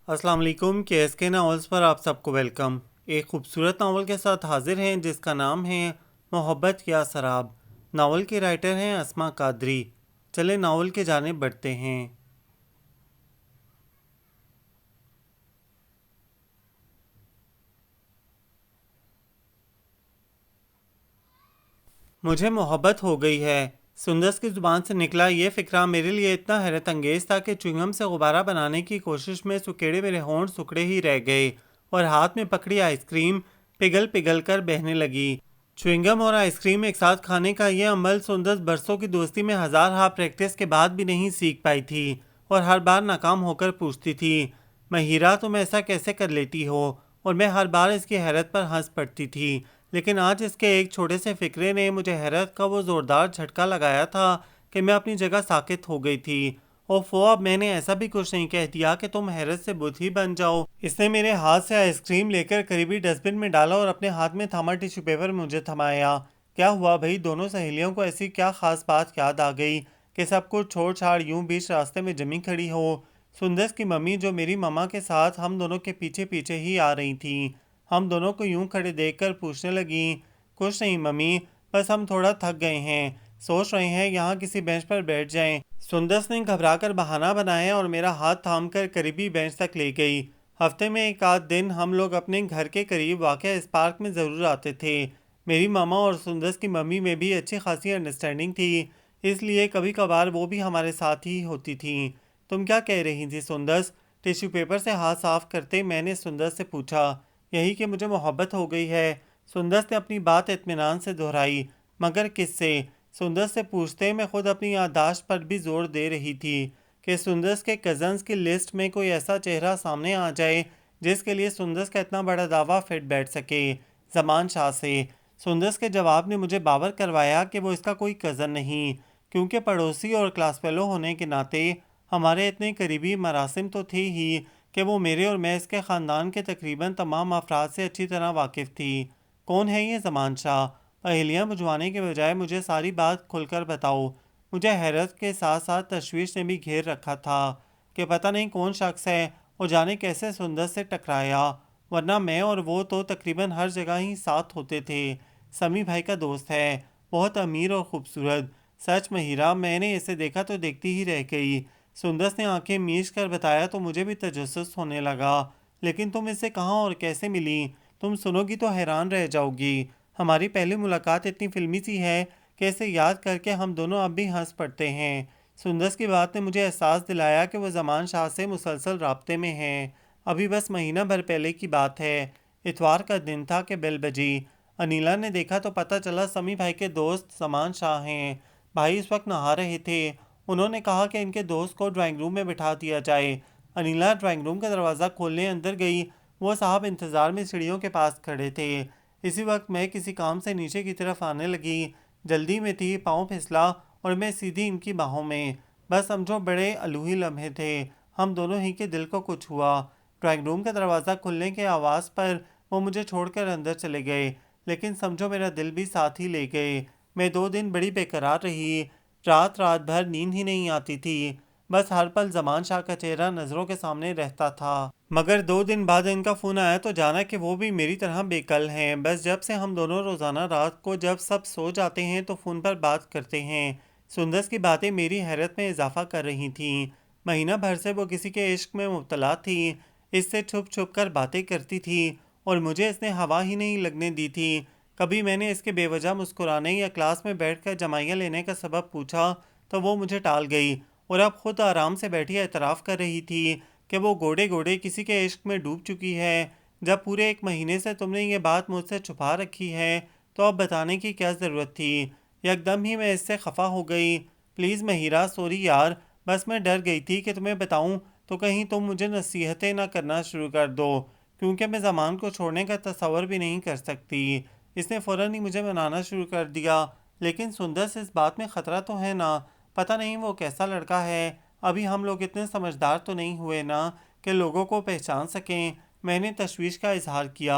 अस्सलाम वालेकुम। KSK novels पर आप सबको वेलकम। एक खूबसूरत नावल के साथ हाजिर हैं जिसका नाम है मोहब्बत या शराब। नावल के राइटर हैं अस्मा कादरी। चले नावल के जानिब बढ़ते हैं। मुझे मोहब्बत हो गई है। सुंदस की जुबान से निकला ये फिक्रा मेरे लिए इतना हैरत अंगेज था कि च्युइंगम से गुब्बारा बनाने की कोशिश में सुकेड़े मेरे होंठ सुकड़े ही रह गए और हाथ में पकड़ी आइसक्रीम पिघल पिघल कर बहने लगी। च्युइंगम और आइसक्रीम एक साथ खाने का ये अमल सुंदस बरसों की दोस्ती में हजार हाथ प्रैक्टिस के बाद भी नहीं सीख पाई थी और हर बार नाकाम होकर पूछती थी, महिरा तुम ऐसा कैसे कर लेती हो? और मैं हर बार इसकी हैरत पर हंस पड़ती थी। लेकिन आज इसके एक छोटे से फिक्रे ने मुझे हैरत का वो ज़ोरदार झटका लगाया था कि मैं अपनी जगह साकित हो गई थी। ओफो, अब मैंने ऐसा भी कुछ नहीं कह दिया कि तुम हैरत से बुत ही बन जाओ। इसने मेरे हाथ से आइसक्रीम लेकर करीबी डस्टबिन में डाला और अपने हाथ में थमा टिश्यू पेपर मुझे थमाया। क्या हुआ भाई? दोनों सहेलियों को ऐसी क्या खास बात याद आ गई कि सब कुछ छोड़ छाड़ यूं बीच रास्ते में जमी खड़ी हो? सुंदस की मम्मी जो मेरी मम्मा के साथ हम दोनों के पीछे पीछे ही आ रही थी, हम दोनों को यूं खड़े देखकर पूछने लगी, कुछ नहीं मम्मी, बस हम थोड़ा थक गए हैं, सोच रहे हैं यहाँ किसी बेंच पर बैठ जाएं। सुंदस ने घबराकर बहाना बनाया और मेरा हाथ थामकर करीबी बेंच तक ले गई। हफ्ते में एक आध दिन हम लोग अपने घर के करीब वाक़या इस पार्क में ज़रूर आते थे। मेरी मामा और सुंदस की मम्मी में भी अच्छी खासी अंडरस्टैंडिंग थी, इसलिए कभी कभार वो भी हमारे साथ ही होती थी। तुम क्या कह रही थी सुंदस? टिश्यू पेपर से हाथ साफ करते मैंने सुंदस से पूछा। यही कि मुझे मोहब्बत हो गई है। सुंदस ने अपनी बात इत्मीनान से दोहराई। मगर किससे? सुंदस से पूछते मैं खुद अपनी याददाश्त पर भी जोर दे रही थी कि सुंदस के कजन्स की लिस्ट में कोई ऐसा चेहरा सामने आ जाए जिसके लिए सुंदस का इतना बड़ा दावा फिट बैठ सके। जमान शाह से। सुंदस के जवाब ने मुझे बावर करवाया कि वो इसका कोई कज़न नहीं, क्योंकि पड़ोसी और क्लास फेलो होने के नाते हमारे इतने करीबी मरासिम तो थे ही कि वो मेरे और मैं इसके ख़ानदान के तकरीबन तमाम अफराद से अच्छी तरह वाकिफ़ थी। कौन है ये ज़मान शाह? पहेलियाँ बुझवाने के बजाय मुझे सारी बात खुलकर बताओ। मुझे हैरत के साथ साथ तशवीश ने भी घेर रखा था कि पता नहीं कौन शख्स है और जाने कैसे सुंदर से टकराया, वरना मैं और वो तो तकरीबन हर जगह ही साथ होते थे। समी भाई का दोस्त है, बहुत अमीर और ख़ूबसूरत। सच में हीरा, मैंने इसे देखा तो देखती ही रह गई। सुंदस ने आंखें मीच कर बताया तो मुझे भी तजस्सुस होने लगा। लेकिन तुम इससे कहाँ और कैसे मिली? तुम सुनोगी तो हैरान रह जाओगी। हमारी पहली मुलाकात इतनी फिल्मी सी है कि इसे याद करके हम दोनों अब भी हंस पड़ते हैं। सुंदस की बात ने मुझे एहसास दिलाया कि वह जमान शाह से मुसलसल राब्ते में हैं। अभी बस महीना भर पहले की बात है। इतवार का दिन था कि बेल बजी। अनीला ने देखा तो पता चला समी भाई के दोस्त जमान शाह हैं। भाई इस वक्त नहा रहे थे। उन्होंने कहा कि इनके दोस्त को ड्राइंग रूम में बिठा दिया जाए। अनीला ड्राइंग रूम का दरवाज़ा खोलने अंदर गई। वो साहब इंतज़ार में सीढ़ियों के पास खड़े थे। इसी वक्त मैं किसी काम से नीचे की तरफ आने लगी। जल्दी में थी, पाँव फिसला और मैं सीधी इनकी बाहों में। बस समझो बड़े अलूही लम्हे थे। हम दोनों ही के दिल को कुछ हुआ। ड्राइंग रूम का दरवाज़ा खुलने के आवाज़ पर वो मुझे छोड़कर अंदर चले गए, लेकिन समझो मेरा दिल भी साथ ही ले गए। मैं 2 दिन बड़ी बेकरार रही। रात रात भर नींद ही नहीं आती थी। बस हर पल जमान शाह का चेहरा नज़रों के सामने रहता था। मगर 2 दिन बाद इनका फ़ोन आया तो जाना कि वो भी मेरी तरह बेकल हैं। बस जब से हम दोनों रोज़ाना रात को जब सब सो जाते हैं तो फ़ोन पर बात करते हैं। सुंदस की बातें मेरी हैरत में इजाफा कर रही थीं। महीना भर से वो किसी के इश्क में मुब्तला थी। इससे छुप छुप कर बातें करती थी और मुझे इसने हवा ही नहीं लगने दी थी। कभी मैंने इसके बेवजह मुस्कुराने या क्लास में बैठकर जमाइयाँ लेने का सबब पूछा तो वो मुझे टाल गई और अब खुद आराम से बैठी एतराफ़ कर रही थी कि वो गोडे गोडे किसी के इश्क में डूब चुकी है। जब पूरे 1 महीने से तुमने ये बात मुझसे छुपा रखी है तो अब बताने की क्या ज़रूरत थी? एकदम ही मैं इससे खफा हो गई। प्लीज़ महिरा, सॉरी यार, बस मैं डर गई थी कि तुम्हें बताऊं तो कहीं तुम मुझे नसीहतें ना करना शुरू कर दो, क्योंकि मैं ज़मान को छोड़ने का तस्वर भी नहीं कर सकती। इसने फ़ौरन ही मुझे मनाना शुरू कर दिया। लेकिन सुंदर से इस बात में ख़तरा तो है ना? पता नहीं वो कैसा लड़का है। अभी हम लोग इतने समझदार तो नहीं हुए ना कि लोगों को पहचान सकें। मैंने तशवीश का इजहार किया।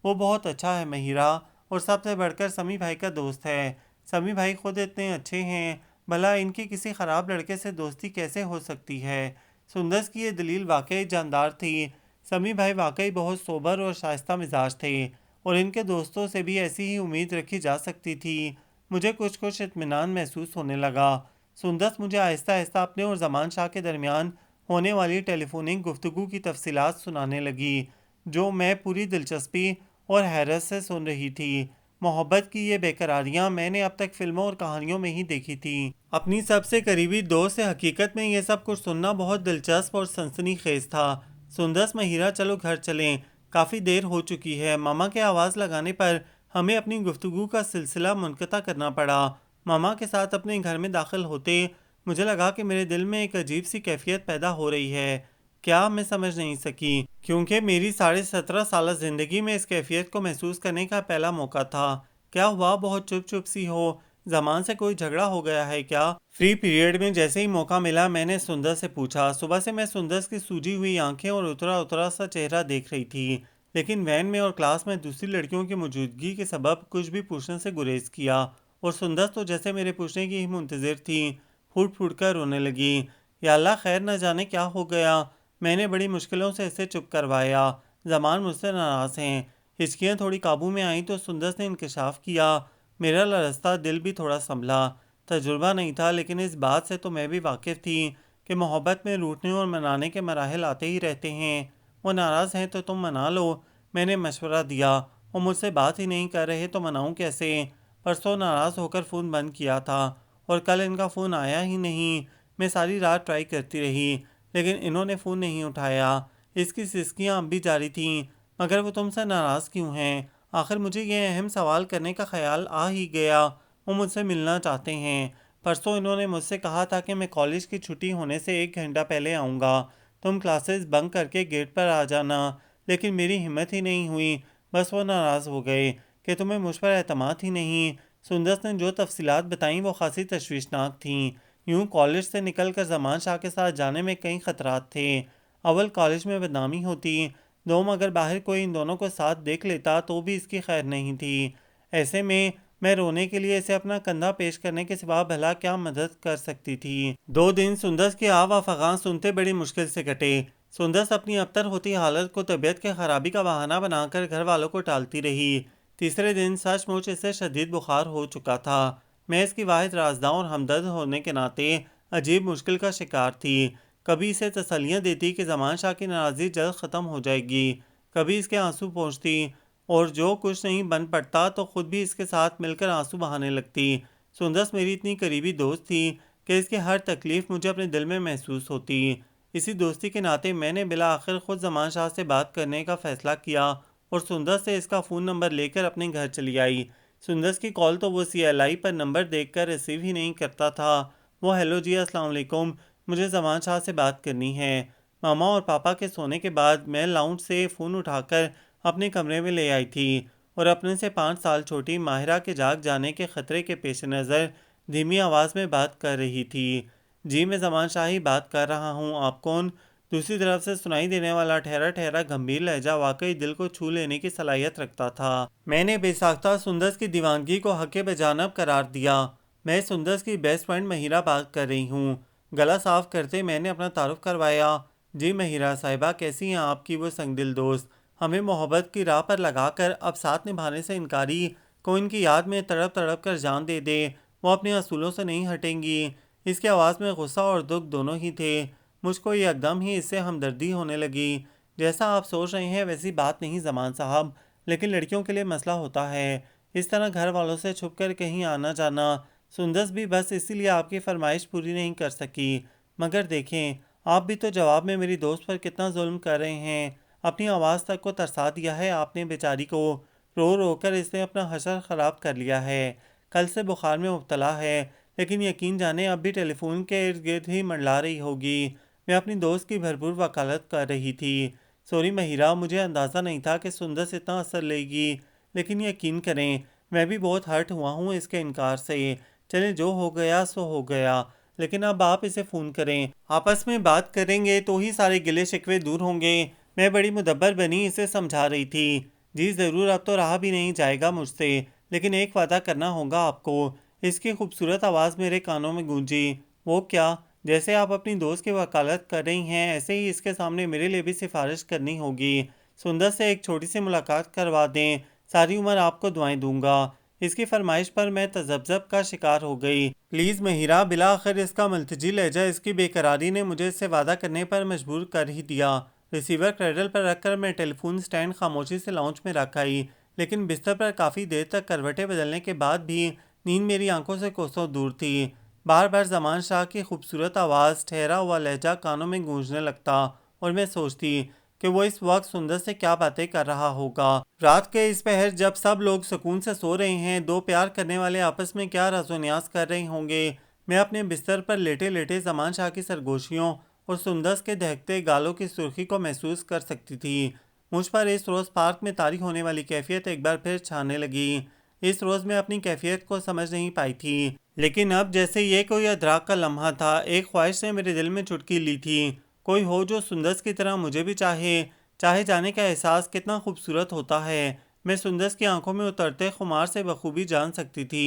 वो बहुत अच्छा है महिरा, और सबसे बढ़कर समी भाई का दोस्त है। समी भाई खुद इतने अच्छे हैं, भला इनकी किसी ख़राब लड़के से दोस्ती कैसे हो सकती है? सुंदस की ये दलील वाकई जानदार थी। समी भाई वाकई बहुत सोबर और शाइस्ता मिजाज थे और इनके दोस्तों से भी ऐसी ही उम्मीद रखी जा सकती थी। मुझे कुछ कुछ इत्मीनान महसूस होने लगा। सुंदस मुझे आहिस्ता आहिस्ता अपने और जमान शाह के दरमियान होने वाली टेलीफोनिक गुफ्तगू की तफसीलात सुनाने लगी, जो मैं पूरी दिलचस्पी और हैरत से सुन रही थी। मोहब्बत की ये बेकरारियां मैंने अब तक फिल्मों और कहानियों में ही देखी थी। अपनी सबसे करीबी दोस्त से हकीकत में ये सब कुछ सुनना बहुत दिलचस्प और सनसनीखेज था। सुंदस, महिरा, चलो घर चलें, काफ़ी देर हो चुकी है। मामा के आवाज़ लगाने पर हमें अपनी गुफ्तगू का सिलसिला मुनक़ता करना पड़ा। मामा के साथ अपने घर में दाखिल होते मुझे लगा कि मेरे दिल में एक अजीब सी कैफियत पैदा हो रही है। क्या मैं समझ नहीं सकी, क्योंकि मेरी 17.5 साल ज़िंदगी में इस कैफियत को महसूस करने का पहला मौका था। क्या हुआ, बहुत चुप चुप सी हो? जमान से कोई झगड़ा हो गया है क्या? फ्री पीरियड में जैसे ही मौका मिला मैंने सुंदर से पूछा। सुबह से मैं सुंदर की सूजी हुई आंखें और उतरा उतरा सा चेहरा देख रही थी, लेकिन वैन में और क्लास में दूसरी लड़कियों की मौजूदगी के सबब कुछ भी पूछने से गुरेज किया। और सुंदर तो जैसे मेरे पूछने की ही मुंतजिर थी, फूट फूट कर रोने लगी। या अल्लाह, खैर न जाने क्या हो गया। मैंने बड़ी मुश्किलों से इसे चुप करवाया। जमान मुझसे नाराज़ हैं। हिचकियाँ थोड़ी काबू में आई तो सुंदर ने इंकशाफ किया। मेरा लरसता दिल भी थोड़ा संभला। तजुर्बा नहीं था, लेकिन इस बात से तो मैं भी वाकिफ़ थी कि मोहब्बत में रूठने और मनाने के मराहल आते ही रहते हैं। वो नाराज़ हैं तो तुम मना लो, मैंने मशवरा दिया। वो मुझसे बात ही नहीं कर रहे तो मनाऊँ कैसे? परसों नाराज़ होकर फ़ोन बंद किया था और कल इनका फ़ोन आया ही नहीं। मैं सारी रात ट्राई करती रही, लेकिन इन्होंने फ़ोन नहीं उठाया। इसकी सिसकियाँ अब भी जारी थीं। मगर वो तुमसे नाराज़ क्यों हैं? आखिर मुझे ये अहम सवाल करने का ख्याल आ ही गया। वो मुझसे मिलना चाहते हैं। परसों इन्होंने मुझसे कहा था कि मैं कॉलेज की छुट्टी होने से 1 घंटा पहले आऊँगा। तुम क्लासेस बंक करके गेट पर आ जाना। लेकिन मेरी हिम्मत ही नहीं हुई। बस वो नाराज़ हो गए कि तुम्हें मुझ पर एतमाद ही नहीं। सुंदर ने जो तफसीलात बताईं वो खासी तशवीशनाक थीं। यूँ कॉलेज से निकल कर जमान शाह के साथ जाने में कई ख़तरात थे। अव्वल कॉलेज में बदनामी होती, दोम अगर बाहर कोई इन दोनों को साथ देख लेता तो भी इसकी खैर नहीं थी। ऐसे में मैं रोने के लिए इसे अपना कंधा पेश करने के सिवा भला क्या मदद कर सकती थी। 2 दिन सुंदस के आवा फगान सुनते बड़ी मुश्किल से कटे। सुंदस अपनी अबतर होती हालत को तबीयत के खराबी का बहाना बनाकर घर वालों को टालती रही। तीसरे दिन सचमुच इसे शदीद बुखार हो चुका था। मैं इसकी वाहिद राजदा और हमदर्द होने के नाते अजीब मुश्किल का शिकार थी। कभी इसे तसल्लियाँ देती कि जमान शाह की नाराज़गी जल्द ख़त्म हो जाएगी, कभी इसके आंसू पोंछती और जो कुछ नहीं बन पड़ता तो खुद भी इसके साथ मिलकर आंसू बहाने लगती। सुंदस मेरी इतनी करीबी दोस्त थी कि इसकी हर तकलीफ़ मुझे अपने दिल में महसूस होती। इसी दोस्ती के नाते मैंने बिला आखिर खुद जमान शाह से बात करने का फ़ैसला किया और सुंदस से इसका फ़ोन नंबर लेकर अपने घर चली आई। सुंदस की कॉल तो वो CLI पर नंबर देखकर रिसीव ही नहीं करता था। वो, हेलो जी, अस्सलाम वालेकुम, मुझे जमान शाह से बात करनी है। मामा और पापा के सोने के बाद मैं लाउंज से फ़ोन उठाकर अपने कमरे में ले आई थी और अपने से 5 साल छोटी माहिरा के जाग जाने के ख़तरे के पेश नज़र धीमी आवाज़ में बात कर रही थी। जी, मैं जमान शाह ही बात कर रहा हूँ, आप कौन? दूसरी तरफ से सुनाई देने वाला ठहरा ठहरा गंभीर लहजा वाकई दिल को छू लेने की सलाहियत रखता था। मैंने बेसाख्ता सुंदस की दीवानगी को हक़ बेजानब करार दिया। मैं सुंदस की बेस्ट फ्रेंड महिरा बात कर रही हूँ। गला साफ करते मैंने अपना तारुफ करवाया। जी महिरा साहिबा, कैसी हैं आपकी वो संगदिल दोस्त? हमें मोहब्बत की राह पर लगाकर अब साथ निभाने से इनकारी को इनकी याद में तड़प तड़प कर जान दे दे, वो अपने असूलों से नहीं हटेंगी। इसकी आवाज़ में गुस्सा और दुख दोनों ही थे। मुझको एकदम ही इससे हमदर्दी होने लगी। जैसा आप सोच रहे हैं वैसी बात नहीं जमान साहब, लेकिन लड़कियों के लिए मसला होता है। इस तरह घर वालों से छुप कर कहीं आना जाना। सुंदस भी बस इसीलिए आपकी फरमाइश पूरी नहीं कर सकी। मगर देखें, आप भी तो जवाब में मेरी दोस्त पर कितना जुल्म कर रहे हैं। अपनी आवाज़ तक को तरसा दिया है आपने बेचारी को। रो रो कर इसने अपना हशर ख़राब कर लिया है। कल से बुखार में मुब्तला है, लेकिन यकीन जाने अब भी टेलीफोन के इर्द गिर्द ही मंडला रही होगी। मैं अपनी दोस्त की भरपूर वकालत कर रही थी। सॉरी महिरा, मुझे अंदाज़ा नहीं था कि सुंदस इतना असर लेगी, लेकिन यकीन करें मैं भी बहुत हर्ट हुआ हूँ इसके इनकार से। चले, जो हो गया सो हो गया, लेकिन अब आप इसे फ़ोन करें। आपस में बात करेंगे तो ही सारे गिले शिकवे दूर होंगे। मैं बड़ी मुदब्बर बनी इसे समझा रही थी। जी ज़रूर, अब तो रहा भी नहीं जाएगा मुझसे, लेकिन एक वादा करना होगा आपको। इसकी खूबसूरत आवाज़ मेरे कानों में गूंजी। वो क्या? जैसे आप अपनी दोस्त की वकालत कर रही हैं, ऐसे ही इसके सामने मेरे लिए भी सिफारिश करनी होगी। सुंदर से एक छोटी सी मुलाकात करवा दें, सारी उम्र आपको दुआएं दूंगा। इसकी फरमाइश पर मैं तजब्जब का शिकार हो गई। प्लीज़ महिरा, बिला आखिर इसका मुल्तजी लहजा इसकी बेकरारी ने मुझे इससे वादा करने पर मजबूर कर ही दिया। रिसीवर क्रेडल पर रखकर मैं टेलीफोन स्टैंड खामोशी से लाउंज में रख आई, लेकिन बिस्तर पर काफ़ी देर तक करवटें बदलने के बाद भी नींद मेरी आंखों से कोसों दूर थी। बार बार जमान शाह की खूबसूरत आवाज़, ठहरा हुआ लहजा कानों में गूंजने लगता और मैं सोचती कि वो इस वक्त सुंदर से क्या बातें कर रहा होगा। रात के इस पहर जब सब लोग सुकून से सो रहे हैं, दो प्यार करने वाले आपस में क्या राज़ो-न्याज़ कर रहे होंगे। मैं अपने बिस्तर पर लेटे लेटे जमान शाह की सरगोशियों और सुंदर के दहकते गालों की सुर्खी को महसूस कर सकती थी। मुझ पर इस रोज़ पार्क में तारी होने वाली कैफियत एक बार फिर छाने लगी। इस रोज़ मैं अपनी कैफियत को समझ नहीं पाई थी, लेकिन अब जैसे ये कोई अदराक का लम्हा था, एक ख्वाहिश ने मेरे दिल में चुटकी ली थी। कोई हो जो सुंदर की तरह मुझे भी चाहे। चाहे जाने का एहसास कितना खूबसूरत होता है, मैं सुंदर की आंखों में उतरते खुमार से बखूबी जान सकती थी।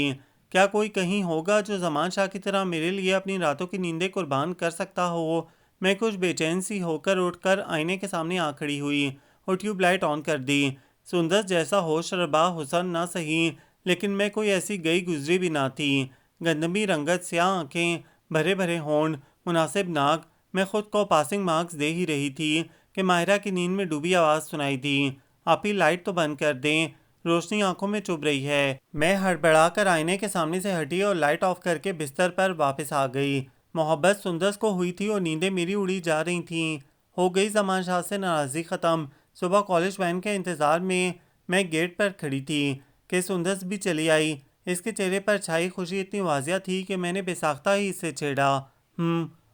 क्या कोई कहीं होगा जो जमान शाह की तरह मेरे लिए अपनी रातों की नींदें कुर्बान कर सकता हो। मैं कुछ बेचैन सी होकर उठकर आईने के सामने आ खड़ी हुई और ट्यूबलाइट ऑन कर दी। सुंदर जैसा होश रबा हुसन ना सही, लेकिन मैं कोई ऐसी गई गुजरी भी ना थी। गंदमी रंगत, स्याह आंखें, भरे भरे होंठ, मुनासिब नाक। मैं खुद को पासिंग मार्क्स दे ही रही थी कि माहिरा की नींद में डूबी आवाज़ सुनाई दी, आप ही लाइट तो बंद कर दें, रोशनी आंखों में चुभ रही है। मैं हड़बड़ाकर आईने के सामने से हटी और लाइट ऑफ करके बिस्तर पर वापस आ गई। मोहब्बत सुंदर को हुई थी और नींदें मेरी उड़ी जा रही थीं। हो गई जमान शाह से नाराज़गी ख़त्म। सुबह कॉलेज वैन के इंतज़ार में मैं गेट पर खड़ी थी कि सुंदर भी चली आई। इसके चेहरे पर छाई खुशी इतनी वाजिया थी कि मैंने बेसाख्ता ही इसे छेड़ा।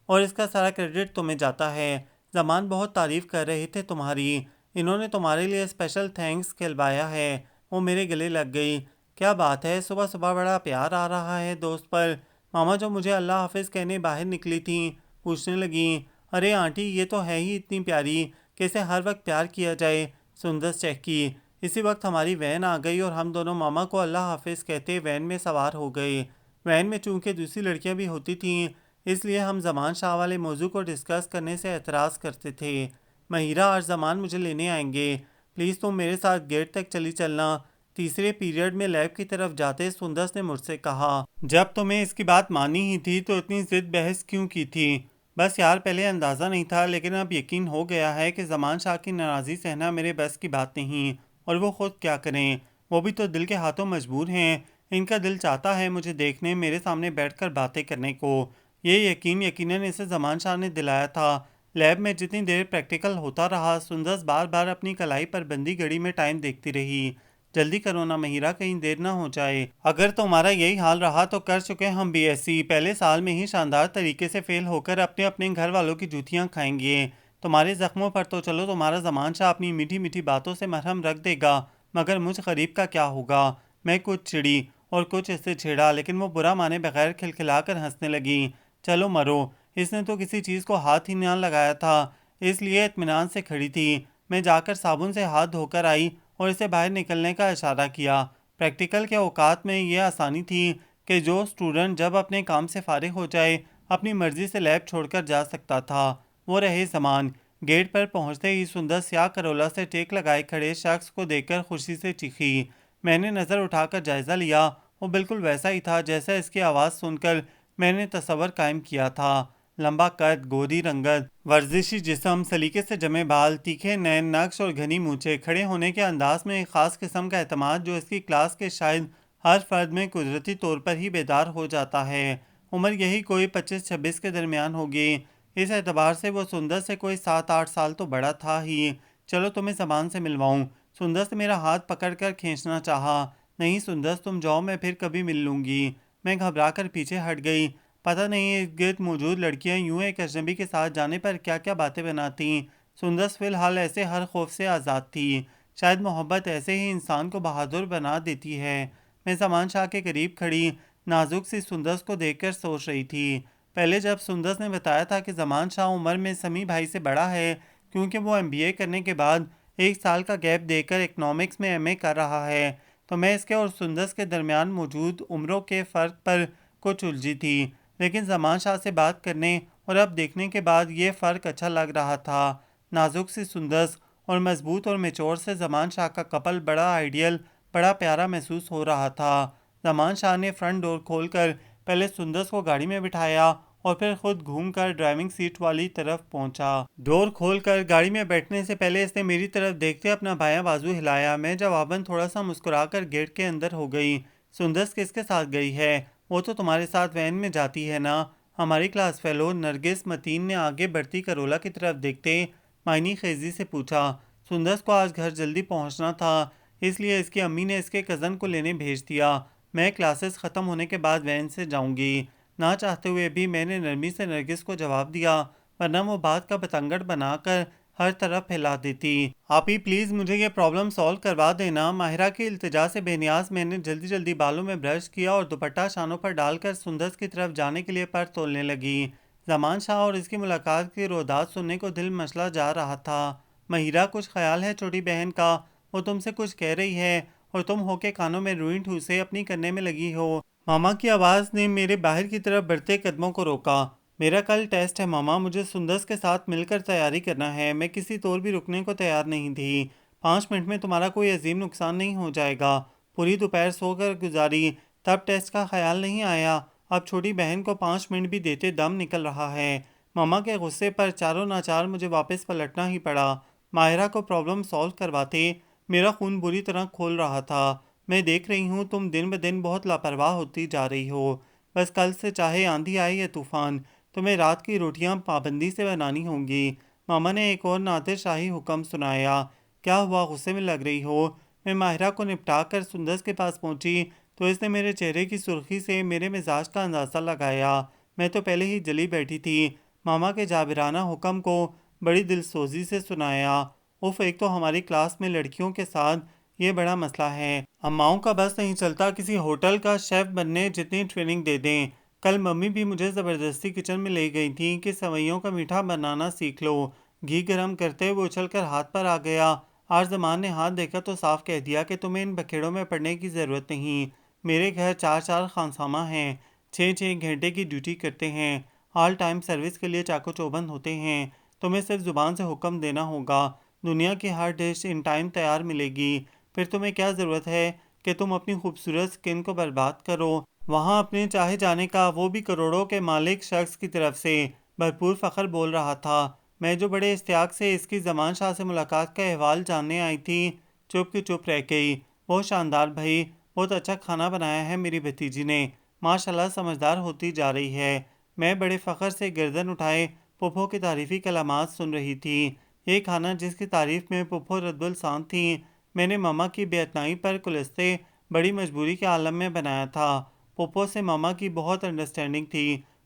और इसका सारा क्रेडिट तुम्हें जाता है। जमान बहुत तारीफ़ कर रहे थे तुम्हारी। इन्होंने तुम्हारे लिए स्पेशल थैंक्स कहलवाया है। वो मेरे गले लग गई। क्या बात है, सुबह सुबह बड़ा प्यार आ रहा है दोस्त पर। मामा जो मुझे अल्लाह हाफिज़ कहने बाहर निकली थी, पूछने लगी, अरे आंटी ये तो है ही इतनी प्यारी, कैसे हर वक्त प्यार किया जाए। सुंदर चहकी। इसी वक्त हमारी वैन आ गई और हम दोनों मामा को अल्लाह हाफिज़ कहते वैन में सवार हो गए। वैन में चूंकि दूसरी लड़कियां भी होती थीं, इसलिए हम जमान शाह वाले मौजू को डिस्कस करने से एतराज़ करते थे। महिरा, आज जमान मुझे लेने आएंगे, प्लीज़ तुम मेरे साथ गेट तक चली चलना। तीसरे पीरियड में लैब की तरफ जाते सुंदर ने मुझसे कहा, जब तुम्हें इसकी बात मानी ही थी तो इतनी जिद बहस क्यों की थी। बस यार, पहले अंदाज़ा नहीं था, लेकिन अब यकीन हो गया है कि जमान शाह की नाराज़ी सहना मेरे बस की बात नहीं। और वो खुद क्या करें, वो भी तो दिल के हाथों मजबूर हैं। इनका दिल चाहता है मुझे देखने, मेरे सामने बैठकर बातें करने को। ये यकीनन इसे जमान शाह ने दिलाया था। लैब में जितनी देर प्रैक्टिकल होता रहा, सुंदर बार बार अपनी कलाई पर बंदी घड़ी में टाइम देखती रही। जल्दी करो ना महिरा, कहीं देर ना हो जाए। अगर तुम्हारा यही हाल रहा तो कर चुके हम बीएससी, पहले साल में ही शानदार तरीके से फेल होकर अपने अपने घर वालों की जूतियां खाएंगे। तुम्हारे जख्मों पर तो चलो तुम्हारा जमान शाह अपनी मीठी मीठी बातों से मरहम रख देगा, मगर मुझ गरीब का क्या होगा। मैं कुछ चिड़ी और कुछ इससे छेड़ा, लेकिन वो बुरा माने बगैर खिलखिलाकर हंसने लगी। चलो मरो, इसने तो किसी चीज़ को हाथ ही ना लगाया था, इसलिए इत्मीनान से खड़ी थी। मैं जाकर साबुन से हाथ धोकर आई और इसे बाहर निकलने का इशारा किया। प्रैक्टिकल के औकात में यह आसानी थी कि जो स्टूडेंट जब अपने काम से फारिग हो जाए अपनी मर्जी से लैब छोड़कर जा सकता था। वो रहे जमान। गेट पर पहुंचते ही सुंदर स्याह करोला से टेक लगाए खड़े शख्स को देखकर खुशी से चीखी। मैंने नज़र उठाकर जायज़ा लिया। वो बिल्कुल वैसा ही था जैसा इसकी आवाज़ सुनकर मैंने तस्वर कायम किया था। लंबा कद, गोरी रंगत, वर्जिशी जिस्म, सलीके से जमे बाल, तीखे नैन नक्श और घनी मूछें, खड़े होने के अंदाज में एक ख़ास किस्म का एतमाद जो इसकी क्लास के शायद हर फर्द में कुदरती तौर पर ही बेदार हो जाता है। उम्र यही कोई 25-26 के दरमियान होगी। इस एतबार से वो सुंदर से कोई 7-8 साल तो बड़ा था ही। चलो तुम्हें ज़बान से मिलवाऊँ। सुंदर से मेरा हाथ पकड़कर खींचना चाहा। नहीं सुंदर, तुम जाओ, मैं फिर कभी मिल लूँगी। मैं घबरा कर पीछे हट गई। पता नहीं इर्द गिर्द मौजूद लड़कियां यूं एक अजनबी के साथ जाने पर क्या क्या बातें बनाती। सुंदर फिलहाल ऐसे हर खौफ से आज़ाद थी। शायद मोहब्बत ऐसे ही इंसान को बहादुर बना देती है। मैं जमान शाह के करीब खड़ी नाजुक सी सुंदर को देखकर सोच रही थी। पहले जब सुंदर ने बताया था कि जमान शाह उम्र में समी भाई से बड़ा है, क्योंकि वो एमबीए करने के बाद एक साल का गैप देकर इकनॉमिक्स में एमए कर रहा है, तो मैं इसके और सुंदर के दरमियान मौजूद उम्रों के फ़र्क पर कुछ उलझी थी। लेकिन जमान शाह से बात करने और अब देखने के बाद ये फ़र्क अच्छा लग रहा था। नाजुक सी सुंदस और मजबूत और मेच्योर से ज़मान शाह का कपल बड़ा आइडियल, बड़ा प्यारा महसूस हो रहा था। ज़मान शाह ने फ्रंट डोर खोलकर पहले सुंदस को गाड़ी में बिठाया और फिर खुद घूमकर ड्राइविंग सीट वाली तरफ पहुंचा। डोर खोलकर गाड़ी में बैठने से पहले इसने मेरी तरफ देखते अपना बायां बाजू हिलाया। मैं जवाबन थोड़ा सा मुस्कुराकर गेट के अंदर हो गई। सुंदस किसके साथ गई है? वो तो तुम्हारे साथ वैन में जाती है ना? हमारी क्लास फेलो नरगिस मतीन ने आगे बढ़ती करोला की तरफ देखते मायनी खेजी से पूछा। सुंदस को आज घर जल्दी पहुंचना था, इसलिए इसकी अम्मी ने इसके कज़न को लेने भेज दिया। मैं क्लासेस ख़त्म होने के बाद वैन से जाऊंगी। ना चाहते हुए भी मैंने नरमी से नरगिस को जवाब दिया, वरना वो बात का बतंगड़ बनाकर हर तरफ फैला देती। आप ही प्लीज़ मुझे ये प्रॉब्लम सॉल्व करवा देना। माहिरा की इल्तिजा से बेनियाज मैंने जल्दी जल्दी बालों में ब्रश किया और दुपट्टा शानों पर डालकर सुंदस की तरफ जाने के लिए पर तोलने लगी। जमान शाह और इसकी मुलाकात की रोदात सुनने को दिल मचला जा रहा था। महिरा, कुछ ख्याल है छोटी बहन का? वो तुमसे कुछ कह रही है और तुम होके कानों में रुई ठूसे अपनी करने में लगी हो। मामा की आवाज़ ने मेरे बाहर की तरफ बढ़ते कदमों को रोका। मेरा कल टेस्ट है मामा, मुझे सुंदस के साथ मिलकर तैयारी करना है। मैं किसी तौर भी रुकने को तैयार नहीं थी। 5 मिनट में तुम्हारा कोई अजीम नुकसान नहीं हो जाएगा। पूरी दोपहर सोकर गुजारी, तब टेस्ट का ख्याल नहीं आया। अब छोटी बहन को 5 मिनट भी देते दम निकल रहा है। मामा के गुस्से पर चारों नाचार मुझे वापस पलटना ही पड़ा। माहिरा को प्रॉब्लम सॉल्व करवाते मेरा खून बुरी तरह खोल रहा था। मैं देख रही हूँ तुम दिन ब दिन बहुत लापरवाह होती जा रही हो। बस कल से चाहे आंधी आए या तूफान, तुम्हें रात की रोटियां पाबंदी से बनानी होंगी। मामा ने एक और नादिर शाही हुक्म सुनाया। क्या हुआ, गुस्से में लग रही हो? मैं माहिरा को निपटा कर सुंदस के पास पहुंची तो इसने मेरे चेहरे की सुर्खी से मेरे मिजाज का अंदाज़ा लगाया। मैं तो पहले ही जली बैठी थी। मामा के जाबिराना हुक्म को बड़ी दिलसोजी से सुनाया। उफ, एक तो हमारी क्लास में लड़कियों के साथ ये बड़ा मसला है। अम्माओं का बस नहीं चलता किसी होटल का शेफ बनने जितनी ट्रेनिंग दे दें। कल मम्मी भी मुझे ज़बरदस्ती किचन में ले गई थी कि सवैयों का मीठा बनाना सीख लो। घी गर्म करते हुए उछल कर हाथ पर आ गया। आज जमान ने हाथ देखा तो साफ कह दिया कि तुम्हें इन बखेड़ों में पड़ने की ज़रूरत नहीं। मेरे घर चार चार खानसामा हैं, 6-6 घंटे की ड्यूटी करते हैं, ऑल टाइम सर्विस के लिए चाको चौबंद होते हैं। तुम्हें सिर्फ ज़ुबान से हुक्म देना होगा। दुनिया की हर डिश इन टाइम तैयार मिलेगी। फिर तुम्हें क्या ज़रूरत है कि तुम अपनी खूबसूरत स्किन को बर्बाद करो। वहाँ अपने चाहे जाने का, वो भी करोड़ों के मालिक शख्स की तरफ से। भरपूर फ़ख्र बोल रहा था। मैं जो बड़े इश्तियाक से इसकी ज़मान शाह से मुलाकात का अहवाल जानने आई थी, चुप की चुप रह गई। बहुत शानदार भाई, बहुत अच्छा खाना बनाया है मेरी भतीजी ने। माशाल्लाह समझदार होती जा रही है। मैं बड़े फ़ख्र से गर्दन उठाए पुप्पो की तारीफ़ी कलामात सुन रही थी। ये खाना जिसकी तारीफ़ में पुप्पो रद्दुल सान थी, मैंने मामा की बेअतनाई पर कुलस्ते बड़ी मजबूरी के आलम में बनाया था। पुप्पो से मामा की बहुत अंडरस्टैंडिंग थी।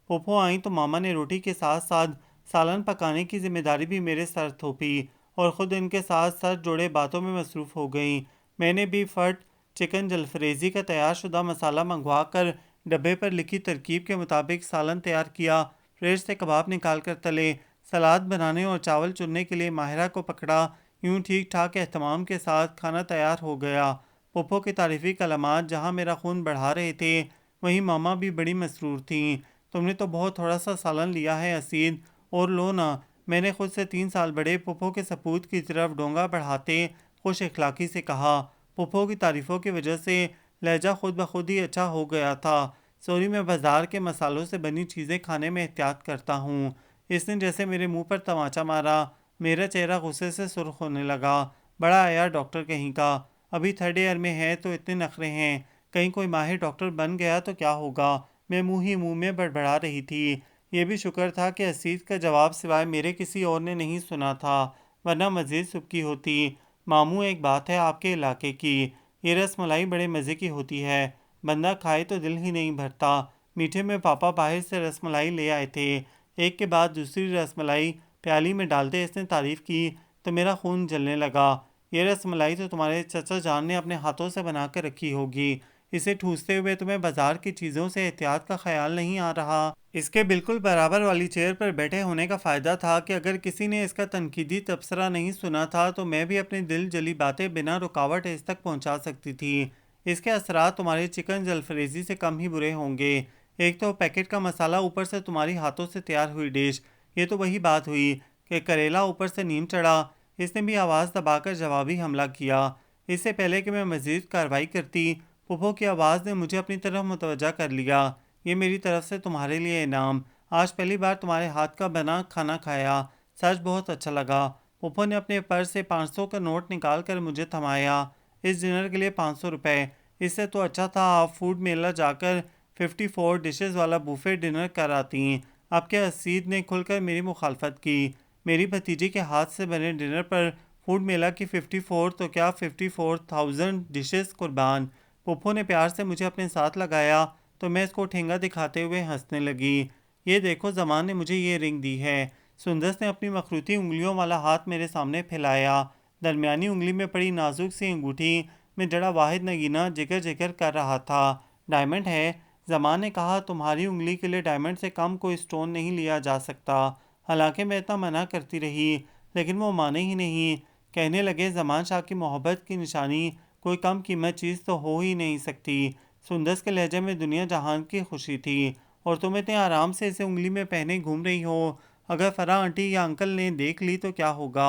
पुप्पो आई तो मामा ने रोटी के साथ साथ सालन पकाने की जिम्मेदारी भी मेरे सर थोपी और ख़ुद इनके साथ सर जोड़े बातों में मसरूफ़ हो गई। मैंने भी फट चिकन जलफ्रेज़ी का तैयार शुदा मसाला मंगवा कर डब्बे पर लिखी तरकीब के मुताबिक सालन तैयार किया। फ्रिज से कबाब निकाल कर तले, सलाद बनाने और चावल चुनने के लिए माहिरा को पकड़ा। यूं ठीक ठाक एहतमाम के साथ खाना तैयार हो गया। पुप्पो की तारीफ़ी कलमात जहाँ मेरा खून बढ़ा रहे थे, वहीं मामा भी बड़ी मसरूर थीं। तुमने तो बहुत थोड़ा सा सालन लिया है असीद, और लो ना। मैंने खुद से 3 साल बड़े पुप्पो के सपूत की तरफ डोंगा बढ़ाते खुश इखलाकी से कहा। पुप्पो की तारीफ़ों की वजह से लहजा खुद ब खुद ही अच्छा हो गया था। सॉरी, मैं बाजार के मसालों से बनी चीज़ें खाने में एहतियात करता हूँ। इसने जैसे मेरे मुंह पर तमाचा मारा। मेरा चेहरा गुस्से से सुर्ख होने लगा। बड़ा आया डॉक्टर कहीं का। अभी 3rd ईयर में है तो इतने नखरे हैं। कहीं कोई माहिर डॉक्टर बन गया तो क्या होगा? मैं मुंह ही मुंह में बड़बड़ा रही थी। ये भी शुक्र था कि असीद का जवाब सिवाय मेरे किसी और ने नहीं सुना था, वरना मज़ीद सुबकी होती। मामू, एक बात है आपके इलाके की, ये रसमलाई बड़े मज़े की होती है। बंदा खाए तो दिल ही नहीं भरता। मीठे में पापा बाहर से रसमलाई ले आए थे। एक के बाद दूसरी रसमलाई प्याली में डालते इसने तारीफ़ की तो मेरा खून जलने लगा। ये रसमलाई तो तुम्हारे चचा जान ने अपने हाथों से बना कर रखी होगी। इसे ठूसते हुए तुम्हें बाजार की चीज़ों से एहतियात का ख्याल नहीं आ रहा। इसके बिल्कुल बराबर वाली चेयर पर बैठे होने का फ़ायदा था कि अगर किसी ने इसका तनकीदी तबसरा नहीं सुना था तो मैं भी अपनी दिल जली बातें बिना रुकावट इस तक पहुंचा सकती थी। इसके असरात तुम्हारे चिकन जलफ्रेज़ी से कम ही बुरे होंगे। एक तो पैकेट का मसाला, ऊपर से तुम्हारी हाथों से तैयार हुई डिश। ये तो वही बात हुई कि करेला ऊपर से नीम चढ़ा। इसने भी आवाज़ दबाकर जवाबी हमला किया। इससे पहले कि मैं मज़ीद कार्रवाई करती, पुप्पो की आवाज़ ने मुझे अपनी तरफ मुतवज्जा कर लिया। ये मेरी तरफ से तुम्हारे लिए इनाम। आज पहली बार तुम्हारे हाथ का बना खाना खाया, सच बहुत अच्छा लगा। पुप्पो ने अपने पर्स से 500 का नोट निकाल कर मुझे थमाया। इस डिनर के लिए 500 रुपये। इससे तो अच्छा था आप फूड मेला जाकर 54 डिशेस वाला बुफे डिनर कर आती। आपके हसीद ने खुलकर मेरी मुखालफत की। मेरी भतीजी के हाथ से बने डिनर पर फूड मेला की 54 तो क्या 54,000 डिशेस कुर्बान। पुप्पो ने प्यार से मुझे अपने साथ लगाया तो मैं इसको ठेंगा दिखाते हुए हंसने लगी। ये देखो, जमान ने मुझे ये रिंग दी है। सुंदस ने अपनी मखरूती उंगलियों वाला हाथ मेरे सामने फैलाया। दरमियानी उंगली में पड़ी नाजुक सी अंगूठी में जड़ा वाहिद नगीना जिगर जिगर कर रहा था। डायमंड है। जमान ने कहा, तुम्हारी उंगली के लिए डायमंड से कम कोई स्टोन नहीं लिया जा सकता। हालांकि मैं इतना मना करती रही, लेकिन वो माने ही नहीं। कहने लगे, जमान शाह की मोहब्बत की निशानी कोई कम कीमत चीज़ तो हो ही नहीं सकती। सुंदस के लहजे में दुनिया जहान की खुशी थी। और तुम इतने आराम से इसे उंगली में पहने घूम रही हो। अगर फराह आंटी या अंकल ने देख ली तो क्या होगा।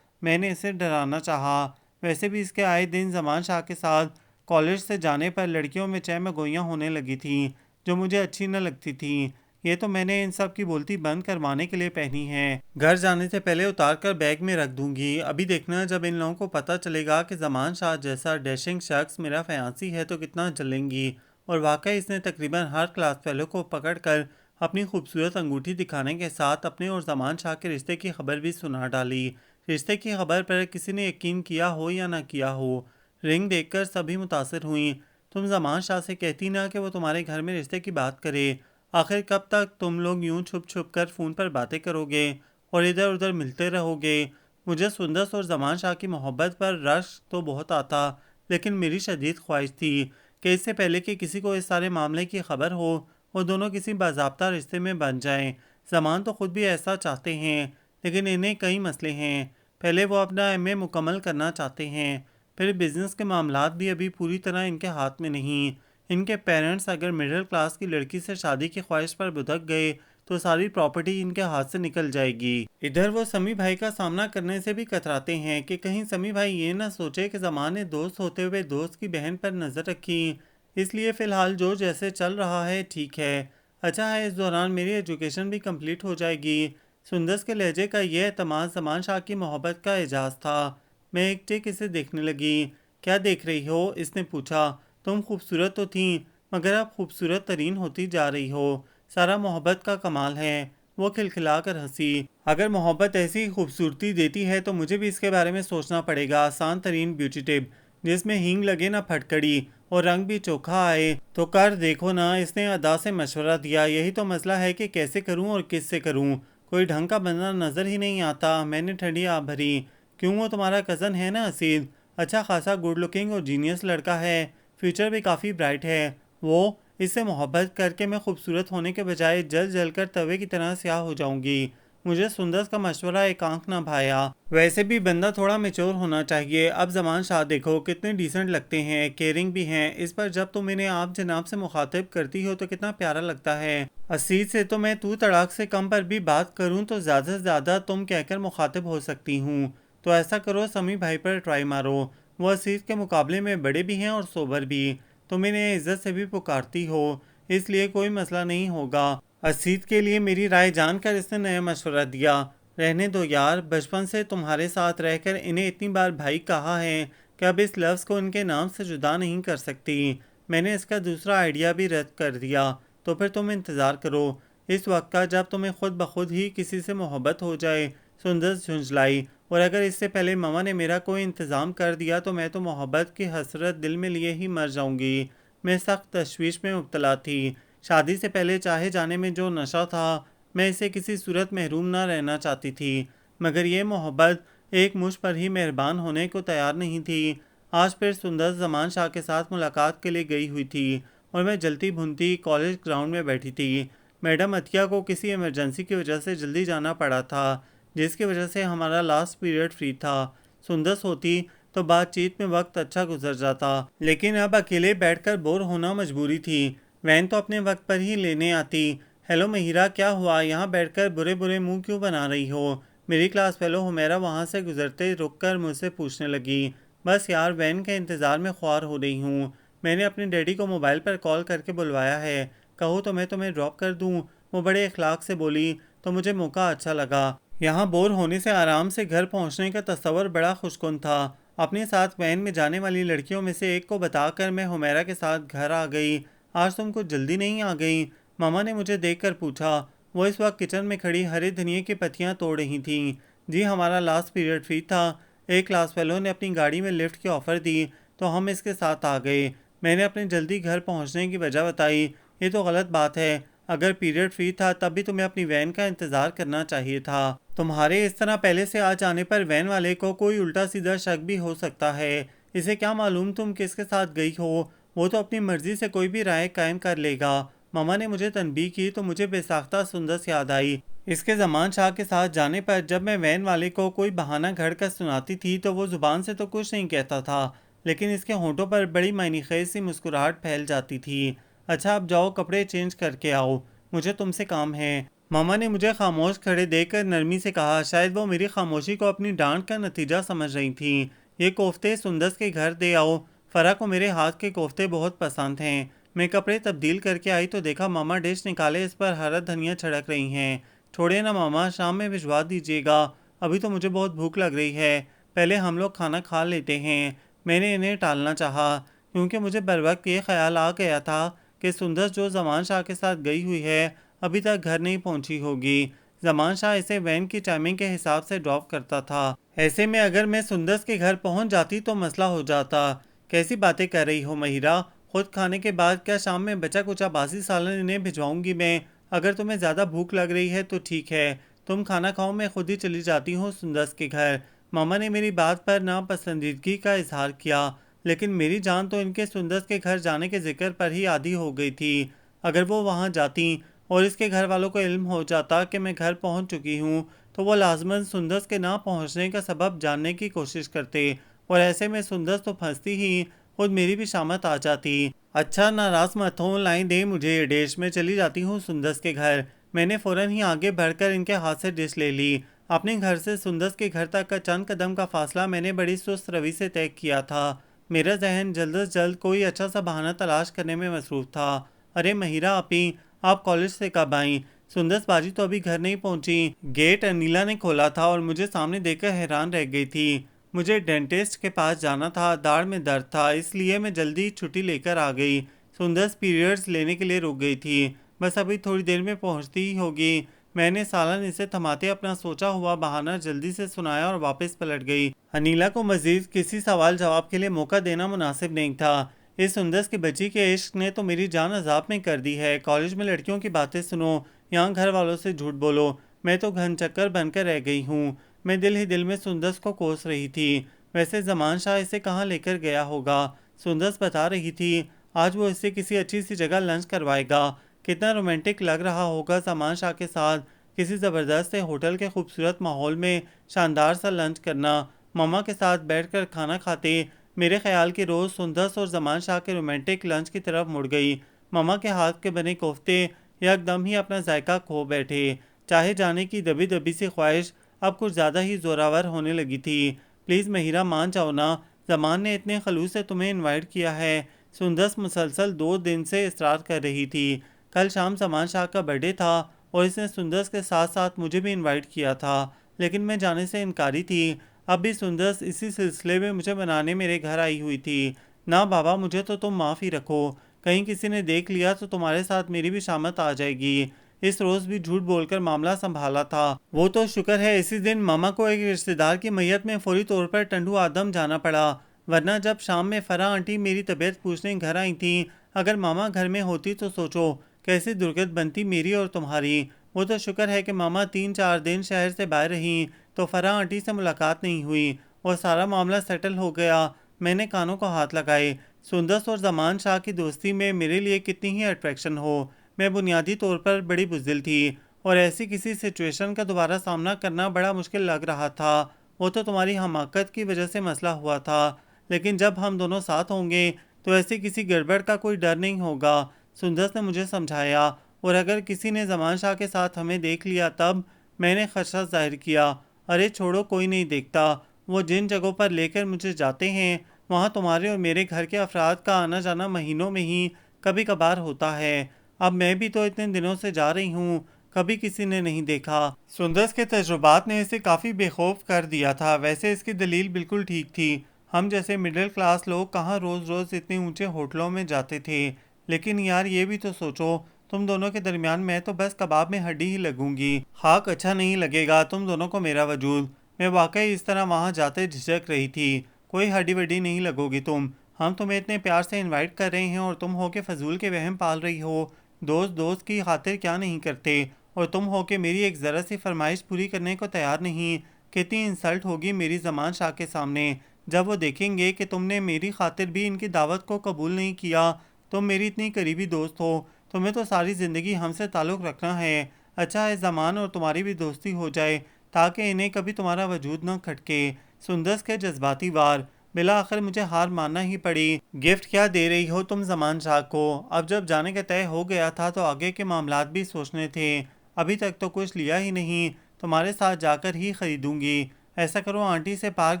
मैंने इसे डराना चाहा। वैसे भी इसके आए दिन जमान शाह के साथ कॉलेज से जाने पर लड़कियों में चह में गोइयाँ होने लगी थीं, जो मुझे अच्छी न लगती थीं। ये तो मैंने इन सब की बोलती बंद करवाने के लिए पहनी है। घर जाने से पहले उतार कर बैग में रख दूंगी। अभी देखना, जब इन लोगों को पता चलेगा कि जमान शाह जैसा डैशिंग शख्स मेरा फयांसी है तो कितना जलेंगी। और वाकई इसने तकरीबन हर क्लास फेलो को पकड़कर अपनी खूबसूरत अंगूठी दिखाने के साथ अपने और जमान शाह के रिश्ते की खबर भी सुना डाली। रिश्ते की खबर पर किसी ने यकीन किया हो या ना किया हो, रिंग देखकर सभी मुतासर हुई। तुम जमान शाह से कहती ना कि वो तुम्हारे घर में रिश्ते की बात करे। आखिर कब तक तुम लोग यूं छुप छुप कर फ़ोन पर बातें करोगे और इधर उधर मिलते रहोगे। मुझे सुंदस और जमान शाह की मोहब्बत पर रश तो बहुत आता, लेकिन मेरी शदीद ख्वाहिश थी कि इससे पहले कि किसी को इस सारे मामले की खबर हो, वो दोनों किसी बाज़ाब्ता रिश्ते में बन जाएं। जमान तो खुद भी ऐसा चाहते हैं, लेकिन इन्हें कई मसले हैं। पहले वो अपना एमए मुकम्मल करना चाहते हैं, फिर बिजनेस के मामलात भी अभी पूरी तरह इनके हाथ में नहीं। इनके पेरेंट्स अगर मिडिल क्लास की लड़की से शादी की ख्वाहिश पर भुदक गए तो सारी प्रॉपर्टी इनके हाथ से निकल जाएगी। इधर वो समी भाई का सामना करने से भी कतराते हैं कि कहीं समी भाई ये ना सोचे कि ज़माने दोस्त होते हुए दोस्त की बहन पर नज़र रखी। इसलिए फ़िलहाल जो जैसे चल रहा है ठीक है। अच्छा है, इस दौरान मेरी एजुकेशन भी कंप्लीट हो जाएगी। सुंदस के लहजे का यह एतमाद जमान शाह की मोहब्बत का एजाज़ था। मैं एक टिक इसे देखने लगी। क्या देख रही हो, इसने पूछा। तुम खूबसूरत तो थी, मगर अब खूबसूरत तरीन होती जा रही हो। सारा मोहब्बत का कमाल है। वो खिलखिला कर हंसी। अगर मोहब्बत ऐसी खूबसूरती देती है तो मुझे भी इसके बारे में सोचना पड़ेगा। आसान तरीन ब्यूटी टिप जिसमें हींग लगे ना फटकड़ी और रंग भी चोखा आए तो कर देखो ना। इसने अदा से मशवरा दिया। यही तो मसला है कि कैसे करूं और किस से करूं। कोई ढंग का बंदा नज़र ही नहीं आता। मैंने ठंडी आप भरी। क्यों, वो तुम्हारा कज़न है ना असीद। अच्छा खासा गुड लुकिंग और जीनियस लड़का है। फ्यूचर भी काफ़ी ब्राइट है। वो इससे मोहब्बत करके मैं खूबसूरत होने के बजाय जल जल कर तवे की तरह स्याह हो जाऊंगी। मुझे सुंदर का मशवरा एक आंख ना भाया। वैसे भी बंदा थोड़ा मेच्योर होना चाहिए। अब जमान शाह देखो कितने डिसेंट लगते हैं, केयरिंग भी हैं। इस पर जब तुम इन्हें आप जनाब से मुखातिब करती हो तो कितना प्यारा लगता है। असीद से तो मैं तू तड़ाक से कम पर भी बात करूं तो ज़्यादा से ज़्यादा तुम कहकर मुखातिब हो सकती हूँ। तो ऐसा करो, समी भाई पर ट्राई मारो। वो असीद के मुकाबले में बड़े भी हैं और सोबर भी। तुम इन्हें इज्जत से भी पुकारती हो, इसलिए कोई मसला नहीं होगा। असीद के लिए मेरी राय जानकर इसने नया मशवरा दिया। रहने दो यार, बचपन से तुम्हारे साथ रहकर इन्हें इतनी बार भाई कहा है कि अब इस लफ्ज़ को इनके नाम से जुदा नहीं कर सकती। मैंने इसका दूसरा आइडिया भी रद्द कर दिया। तो फिर तुम इंतज़ार करो इस वक्त का जब तुम्हें खुद ब खुद ही किसी से मोहब्बत हो जाए। सुंदर झुंझलाई। और अगर इससे पहले मामा ने मेरा कोई इंतज़ाम कर दिया तो मैं तो मोहब्बत की हसरत दिल में लिए ही मर जाऊंगी। मैं सख्त तशवीश में मुब्तला थी। शादी से पहले चाहे जाने में जो नशा था, मैं इसे किसी सूरत महरूम ना रहना चाहती थी। मगर ये मोहब्बत एक मुझ पर ही मेहरबान होने को तैयार नहीं थी। आज फिर सुंदर जमान शाह के साथ मुलाकात के लिए गई हुई थी और मैं जलती भुनती कॉलेज ग्राउंड में बैठी थी। मैडम अतिया को किसी इमरजेंसी की वजह से जल्दी जाना पड़ा था, जिसकी वजह से हमारा लास्ट पीरियड फ्री था। सुंदस होती तो बातचीत में वक्त अच्छा गुजर जाता, लेकिन अब अकेले बैठकर बोर होना मजबूरी थी। वैन तो अपने वक्त पर ही लेने आती। हेलो महिरा, क्या हुआ? यहाँ बैठकर बुरे बुरे मुंह क्यों बना रही हो? मेरी क्लास फेलो हुमैरा वहाँ से गुजरते रुक कर मुझसे पूछने लगी। बस यार, वैन के इंतज़ार में ख्वार हो रही हूँ। मैंने अपने डैडी को मोबाइल पर कॉल करके बुलवाया है। कहो तो मैं तुम्हें ड्रॉप कर दूँ? वो बड़े इखलाक से बोली। तो मुझे मौका अच्छा लगा। यहाँ बोर होने से आराम से घर पहुँचने का तस्वर बड़ा खुशकुन था। अपने साथ वैन में जाने वाली लड़कियों में से एक को बताकर मैं हुमैरा के साथ घर आ गई। आज तुम कुछ जल्दी नहीं आ गई? मामा ने मुझे देखकर पूछा। वो इस वक्त किचन में खड़ी हरे धनिए की पत्तियां तोड़ रही थीं। जी, हमारा लास्ट पीरियड फ्री था। एक क्लास फेलो ने अपनी गाड़ी में लिफ्ट की ऑफ़र दी तो हम इसके साथ आ गए। मैंने अपने जल्दी घर पहुंचने की वजह बताई। ये तो गलत बात है। अगर पीरियड फ्री था तब भी तुम्हें अपनी वैन का इंतज़ार करना चाहिए था। तुम्हारे इस तरह पहले से आ जाने पर वैन वाले को कोई उल्टा सीधा शक भी हो सकता है। इसे क्या मालूम तुम किसके साथ गई हो? वो तो अपनी मर्जी से कोई भी राय कायम कर लेगा। मामा ने मुझे तनबीह की तो मुझे बेसाख्ता सुंदस याद आई। इसके जमान शाह के साथ जाने पर जब मैं वैन वाले को कोई बहाना घड़ कर सुनाती थी तो वो जुबान से तो कुछ नहीं कहता था, लेकिन इसके होंठों पर बड़ी मायनेखेज सी मुस्कुराहट फैल जाती थी। अच्छा, अब जाओ कपड़े चेंज करके आओ, मुझे तुमसे काम है। मामा ने मुझे खामोश खड़े देखकर नरमी से कहा। शायद वो मेरी खामोशी को अपनी डांट का नतीजा समझ रही थी। ये कोफ्ते सुंदस के घर दे आओ। फरा को मेरे हाथ के कोफ्ते बहुत पसंद हैं। मैं कपड़े तब्दील करके आई तो देखा मामा डिश निकाले इस पर हरा धनिया छिड़क रही हैं। छोड़े ना मामा, शाम में भिजवा दीजिएगा। अभी तो मुझे बहुत भूख लग रही है। पहले हम लोग खाना खा लेते हैं। मैंने इन्हें टालना चाहा, क्योंकि मुझे बर वक्त ये ख्याल आ गया था कि सुंदस जो जमान शाह के साथ गई हुई है अभी तक घर नहीं पहुंची होगी। जमान शाह इसे वैन की टाइमिंग के हिसाब से ड्रॉप करता था। ऐसे में अगर मैं सुंदस के घर पहुंच जाती तो मसला हो जाता। कैसी बातें कर रही हो महिरा? खुद खाने के बाद क्या शाम में बचा कुचा बासी सालन इन्हें भिजवाऊंगी मैं? अगर तुम्हें ज़्यादा भूख लग रही है तो ठीक है, तुम खाना खाओ, मैं खुद ही चली जाती हूँ सुंदस के घर। मामा ने मेरी बात पर नापसंदीदगी का इजहार किया, लेकिन मेरी जान तो इनके सुंदस के घर जाने के जिक्र पर ही आधी हो गई थी। अगर वो वहाँ जाती और इसके घर वालों को इल्म हो जाता कि मैं घर पहुँच चुकी हूँ तो वो लाजमन सुंदस के ना पहुँचने का सबब जानने की कोशिश करते, और ऐसे में सुंदस तो फंसती ही खुद मेरी भी शामत आ जाती। अच्छा, नाराज मत हो, लाइन दे मुझे ये डिश, मैं चली जाती हूँ सुंदस के घर। मैंने फ़ौरन ही आगे बढ़कर इनके हाथ से डिश ले ली। अपने घर से सुंदस के घर तक का चंद कदम का फासला मैंने बड़ी सुस्त रवि से तय किया था। मेरा जहन जल्द से जल्द कोई अच्छा सा बहाना तलाश करने में मसरूफ था। अरे महिरा आपी, आप कॉलेज से कब आई? सुंदस बाजी तो अभी घर नहीं पहुंची। गेट अनिला ने खोला था और मुझे सामने देखकर हैरान रह गई थी। मुझे डेंटिस्ट के पास जाना था, दाढ़ में दर्द था, इसलिए मैं जल्दी छुट्टी लेकर आ गई। सुंदस पीरियड्स लेने के लिए रुक गई थी। बस अभी थोड़ी देर में पहुंचती ही होगी। मैंने सालन इसे थमाते अपना सोचा हुआ बहाना जल्दी से सुनाया और वापस पलट गई। अनीला को मजीद किसी सवाल जवाब के लिए मौका देना मुनासिब नहीं था। इस सुंदस की बच्ची के इश्क ने तो मेरी जान अजाब में कर दी है। कॉलेज में लड़कियों की बातें सुनो, यहाँ घर वालों से झूठ बोलो, मैं तो घन चक्कर बनकर रह गई हूँ। मैं दिल ही दिल में सुंदस को कोस रही थी। वैसे जमान शाह इसे कहाँ लेकर गया होगा? सुंदस बता रही थी आज वो इससे किसी अच्छी सी जगह लंच करवाएगा। कितना रोमांटिक लग रहा होगा जमान शाह के साथ किसी ज़बरदस्त से होटल के खूबसूरत माहौल में शानदार सा लंच करना, मम्मा के साथ बैठकर खाना खाते। मेरे ख्याल की रोज़ सुंदस और जमान शाह के रोमांटिक लंच की तरफ मुड़ गई। मम्मा के हाथ के बने कोफ्ते एकदम ही अपना जायका खो बैठे। चाहे जाने की दबी दबी सी ख्वाहिश अब कुछ ज़्यादा ही ज़ोरावर होने लगी थी। प्लीज़ महिरा मान जाओ ना, जमान ने इतने खलूस से तुम्हें इनवाइट किया है। सुंदस मुसलसल 2 दिन से इसरार कर रही थी। कल शाम जमान शाह का बर्थडे था और इसने सुंदस के साथ साथ मुझे भी इनवाइट किया था, लेकिन मैं जाने से इनकारी थी। अब भी सुंदस इसी सिलसिले में मुझे मनाने मेरे घर आई हुई थी। ना बाबा, मुझे तो तुम माफ़ ही रखो, कहीं किसी ने देख लिया तो तुम्हारे साथ मेरी भी शामत आ जाएगी। इस रोज़ भी झूठ बोलकर मामला संभाला था। वो तो शुक्र है इसी दिन मामा को एक रिश्तेदार की मैयत में फौरी तौर पर टंडू आदम जाना पड़ा, वरना जब शाम में फरा आंटी मेरी तबीयत पूछने घर आई थी, अगर मामा घर में होती तो सोचो कैसी दुर्गत बनती मेरी और तुम्हारी। वो तो शुक्र है कि मामा 3-4 दिन शहर से बाहर रहीं तो फरा आंटी से मुलाकात नहीं हुई और सारा मामला सेटल हो गया। मैंने कानों को हाथ लगाए। सुंदस और जमान शाह की दोस्ती में मेरे लिए कितनी ही अट्रैक्शन हो, मैं बुनियादी तौर पर बड़ी बुज़दिल थी और ऐसी किसी सिचुएशन का दोबारा सामना करना बड़ा मुश्किल लग रहा था। वो तो तुम्हारी हमाकत की वजह से मसला हुआ था, लेकिन जब हम दोनों साथ होंगे तो ऐसी किसी गड़बड़ का कोई डर नहीं होगा। सुंदस ने मुझे समझाया। और अगर किसी ने जमान शाह के साथ हमें देख लिया तब? मैंने खदशा जाहिर किया। अरे छोड़ो, कोई नहीं देखता। वो जिन जगहों पर लेकर मुझे जाते हैं वहाँ तुम्हारे और मेरे घर के अफराद का आना जाना महीनों में ही कभी कभार होता है। अब मैं भी तो इतने दिनों से जा रही हूँ, कभी किसी ने नहीं देखा। सुंदस के तजुर्बात ने इसे काफ़ी बेखौफ कर दिया था। वैसे इसकी दलील बिल्कुल ठीक थी। हम जैसे मिडिल क्लास लोग कहाँ रोज़ रोज़ इतने ऊंचे होटलों में जाते थे। लेकिन यार ये भी तो सोचो, तुम दोनों के दरमियान मैं तो बस कबाब में हड्डी ही लगूंगी। खाक अच्छा नहीं लगेगा तुम दोनों को मेरा वजूद। मैं वाकई इस तरह वहाँ जाते झिझक रही थी। कोई हड्डी वड्डी नहीं लगोगी तुम। हम तुम्हें इतने प्यार से इनवाइट कर रहे हैं और तुम हो के फजूल के वहम पाल रही हो। दोस्त दोस्त की खातिर क्या नहीं करते, और तुम हो के मेरी एक ज़रा सी फरमाइश पूरी करने को तैयार नहीं। कितनी इंसल्ट होगी मेरी जमान शाह के सामने जब वो देखेंगे कि तुमने मेरी खातिर भी इनकी दावत को कबूल नहीं किया। तुम मेरी इतनी करीबी दोस्त हो, तुम्हें तो सारी ज़िंदगी हमसे ताल्लुक़ रखना है। अच्छा है ज़मान और तुम्हारी भी दोस्ती हो जाए ताकि इन्हें कभी तुम्हारा वजूद न खटके। सुंदस के जज्बाती वार। बिला आखिर मुझे हार मानना ही पड़ी। गिफ्ट क्या दे रही हो तुम जमान शाह को? अब जब जाने का तय हो गया था तो आगे के मामलात भी सोचने थे। अभी तक तो कुछ लिया ही नहीं। तुम्हारे साथ जाकर ही खरीदूंगी। ऐसा करो, आंटी से पार्क